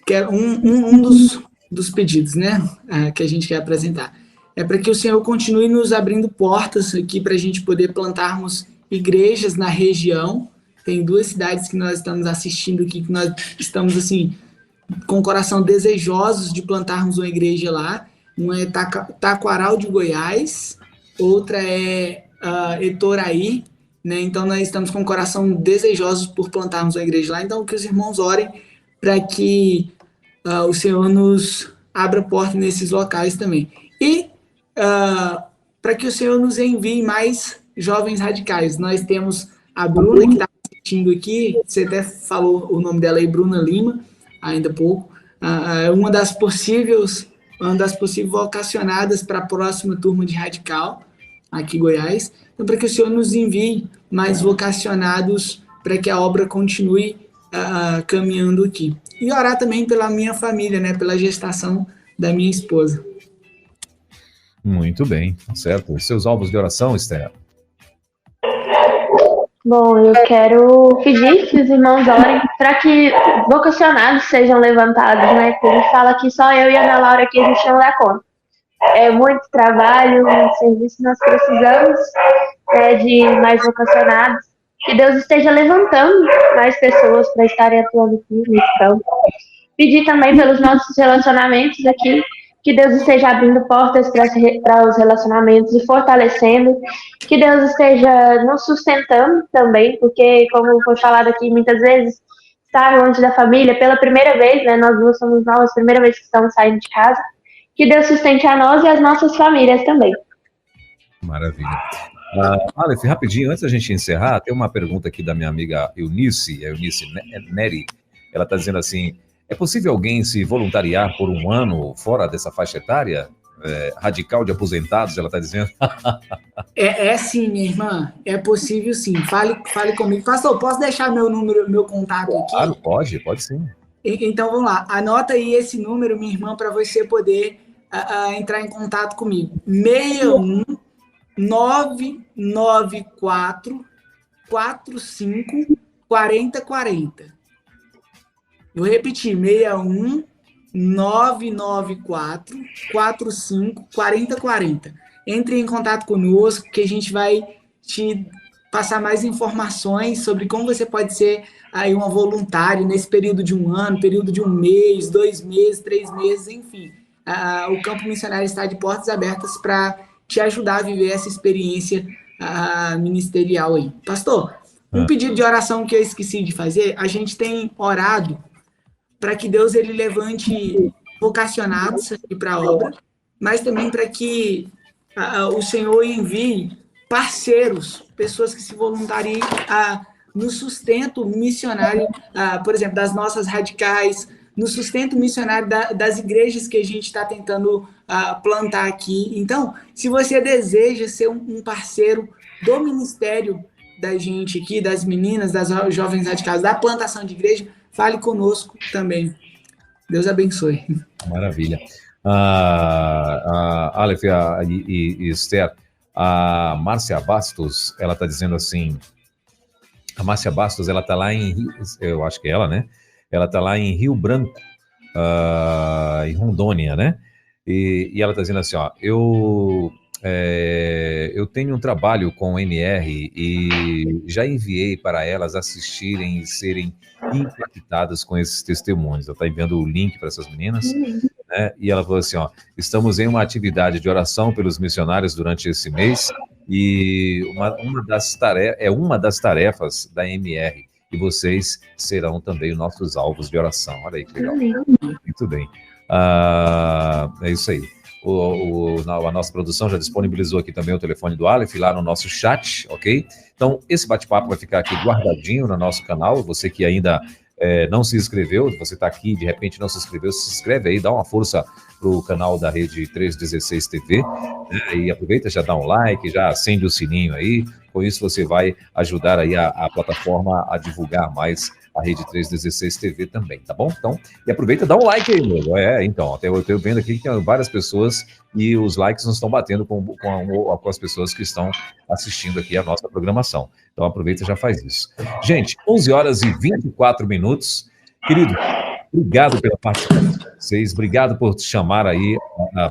quero dos pedidos, né, que a gente quer apresentar é para que o Senhor continue nos abrindo portas aqui para a gente poder plantarmos igrejas na região. Tem 2 cidades que nós estamos assistindo aqui, que nós estamos, assim, com o coração desejosos de plantarmos uma igreja lá. Uma é Taquaral de Goiás, outra é Etoraí, né? Então, nós estamos com o coração desejosos por plantarmos uma igreja lá. Então, que os irmãos orem para que o Senhor nos abra porta nesses locais também. E para que o Senhor nos envie mais jovens radicais. Nós temos a Bruna, que está assistindo aqui, você até falou o nome dela aí, Bruna Lima, ainda há pouco, uma das possíveis vocacionadas para a próxima turma de radical, aqui em Goiás. Então, para que o Senhor nos envie mais vocacionados para que a obra continue caminhando aqui. E orar também pela minha família, né, pela gestação da minha esposa. Muito bem, certo. Seus alvos de oração, Esther? Bom, eu quero pedir que os irmãos orem para que vocacionados sejam levantados, né? Porque ele fala que só eu e a Ana Laura aqui a gente não dá conta. É muito trabalho, muito serviço, nós precisamos de mais vocacionados. Que Deus esteja levantando mais pessoas para estarem atuando aqui nesse campo. Pedir também pelos nossos relacionamentos aqui, que Deus esteja abrindo portas para os relacionamentos e fortalecendo, que Deus esteja nos sustentando também, porque, como foi falado aqui muitas vezes, estar longe da família pela primeira vez, né, nós duas somos novas, primeira vez que estamos saindo de casa, que Deus sustente a nós e as nossas famílias também. Maravilha. Aleph, rapidinho, antes da gente encerrar, tem uma pergunta aqui da minha amiga Eunice Neri. Ela está dizendo assim: é possível alguém se voluntariar por um ano fora dessa faixa etária? Radical de aposentados, ela está dizendo. É sim, minha irmã. É possível sim. Fale comigo. Pastor, posso deixar meu número, meu contato aqui? Claro, pode sim. Então, vamos lá. Anota aí esse número, minha irmã, para você poder entrar em contato comigo. 61 994 45 40 40. Vou repetir, 61 994 45 40 40. Entre em contato conosco que a gente vai te passar mais informações sobre como você pode ser aí uma voluntária nesse período de um ano, período de um mês, 2 meses, 3 meses, enfim. O Campo Missionário está de portas abertas para te ajudar a viver essa experiência ministerial aí. Pastor, um pedido de oração que eu esqueci de fazer, a gente tem orado para que Deus ele levante vocacionados para a obra, mas também para que o Senhor envie parceiros, pessoas que se voluntariem no sustento missionário, por exemplo, das nossas radicais, no sustento missionário das igrejas que a gente está tentando plantar aqui. Então, se você deseja ser um parceiro do ministério da gente aqui, das meninas, das jovens radicais, da plantação de igreja, fale conosco também. Deus abençoe. Maravilha. Aleph e Esther, a Márcia Bastos, ela está dizendo assim, a Márcia Bastos, ela está lá em, eu acho que é ela, né? Ela está lá em Rio Branco, em Rondônia, né? E ela está dizendo assim, ó, eu tenho um trabalho com o MR e já enviei para elas assistirem e serem impactadas com esses testemunhos. Ela está enviando o link para essas meninas, né? E ela falou assim, ó, estamos em uma atividade de oração pelos missionários durante esse mês e uma das tarefas da MR e vocês serão também os nossos alvos de oração. Olha aí que legal. Muito bem. É isso aí. A nossa produção já disponibilizou aqui também o telefone do Aleph lá no nosso chat, ok? Então, esse bate-papo vai ficar aqui guardadinho no nosso canal. Você que ainda não se inscreveu, você está aqui de repente não se inscreveu, se inscreve aí, dá uma força para o canal da Rede 316 TV, né? E aproveita, já dá um like, já acende o sininho aí. Com isso você vai ajudar aí a plataforma a divulgar mais a Rede 316 TV também, tá bom? Então, e aproveita e dá um like aí, meu. Então, até eu estou vendo aqui que tem várias pessoas e os likes não estão batendo com as pessoas que estão assistindo aqui a nossa programação. Então, aproveita e já faz isso. Gente, 11 horas e 24 minutos. Querido, obrigado pela participação de vocês, obrigado por chamar aí,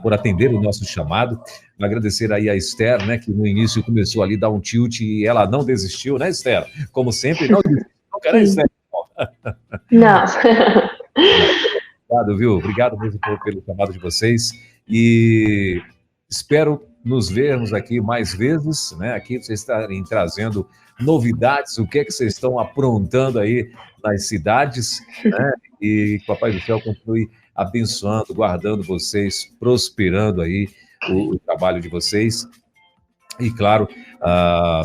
por atender o nosso chamado. Agradecer aí a Esther, né, que no início começou ali a dar um tilt e ela não desistiu, né, Esther? Como sempre, não desistiu, né, Esther? Não. Obrigado, viu? Obrigado mesmo pelo chamado de vocês e espero nos vermos aqui mais vezes, né? Aqui vocês estarem trazendo novidades, o que é que vocês estão aprontando aí nas cidades, né? E que o Papai do Céu continue abençoando, guardando vocês, prosperando aí o trabalho de vocês e, claro,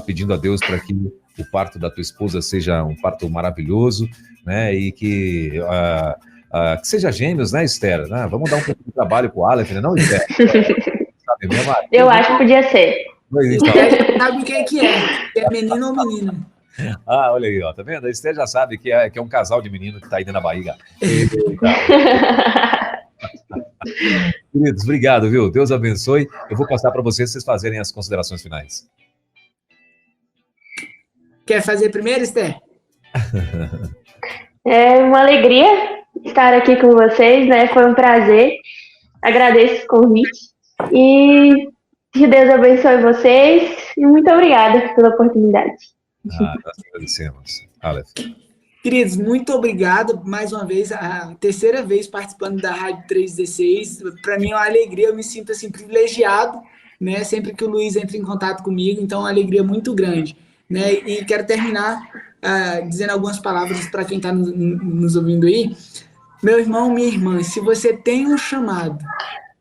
pedindo a Deus para que o parto da tua esposa seja um parto maravilhoso, né? E que seja gêmeos, né, Esther? Né? Vamos dar um pouco de trabalho pro Aleph, né? Não, Esther? Sabe, eu acho que podia ser. Esther sabe o que é menino ou menina. Olha aí, ó, tá vendo? A Esther já sabe que é um casal de menino que tá aí dentro da barriga. Queridos, obrigado, viu? Deus abençoe. Eu vou passar para vocês fazerem as considerações finais. Quer fazer primeiro, Esther? É uma alegria estar aqui com vocês, né? Foi um prazer. Agradeço o convite. E que Deus abençoe vocês. E muito obrigada pela oportunidade. Nós agradecemos. Aleph. Queridos, muito obrigado mais uma vez, a terceira vez participando da Rádio 316. Para mim é uma alegria, eu me sinto assim privilegiado, né? Sempre que o Luiz entra em contato comigo, então é uma alegria muito grande, né? E quero terminar dizendo algumas palavras para quem está nos ouvindo aí. Meu irmão, minha irmã, se você tem um chamado,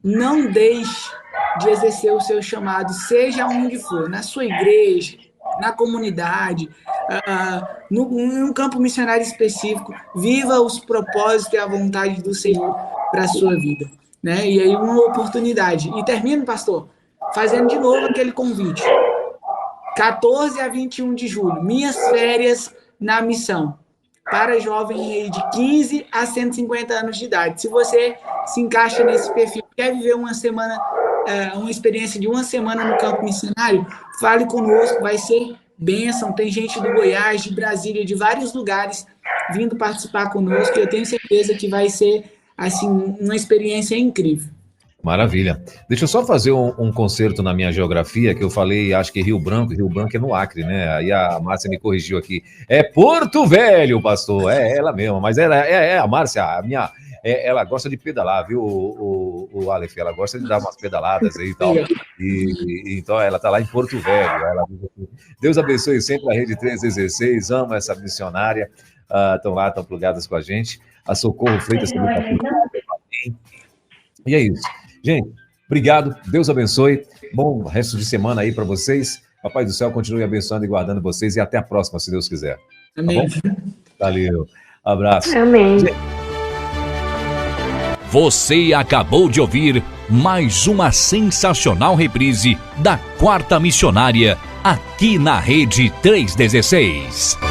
não deixe de exercer o seu chamado, seja onde for, na sua igreja, na comunidade, num campo missionário específico, viva os propósitos e a vontade do Senhor para a sua vida, né? E aí uma oportunidade. E termino, pastor, fazendo de novo aquele convite. 14 a 21 de julho, minhas férias na missão, para jovem de 15 a 150 anos de idade. Se você se encaixa nesse perfil, quer viver uma semana, uma experiência de uma semana no campo missionário, fale conosco, vai ser bênção. Tem gente do Goiás, de Brasília, de vários lugares vindo participar conosco, e eu tenho certeza que vai ser assim, uma experiência incrível. Maravilha. Deixa eu só fazer um concerto na minha geografia, que eu falei, acho que Rio Branco é no Acre, né? Aí a Márcia me corrigiu aqui. É Porto Velho, pastor, é ela mesma, mas ela é a Márcia, a minha... ela gosta de pedalar, viu, o Aleph? Ela gosta de dar umas pedaladas aí e tal. E então ela tá lá em Porto Velho. Deus abençoe sempre a Rede 316, ama essa missionária. Estão lá, estão plugadas com a gente. A Socorro Freitas também está aqui. E é isso. Gente, obrigado. Deus abençoe. Bom resto de semana aí para vocês. Papai do Céu continue abençoando e guardando vocês. E até a próxima, se Deus quiser. Amém. Tá bom? Valeu. Abraço. Amém. Você acabou de ouvir mais uma sensacional reprise da Quarta Missionária, aqui na Rede 316.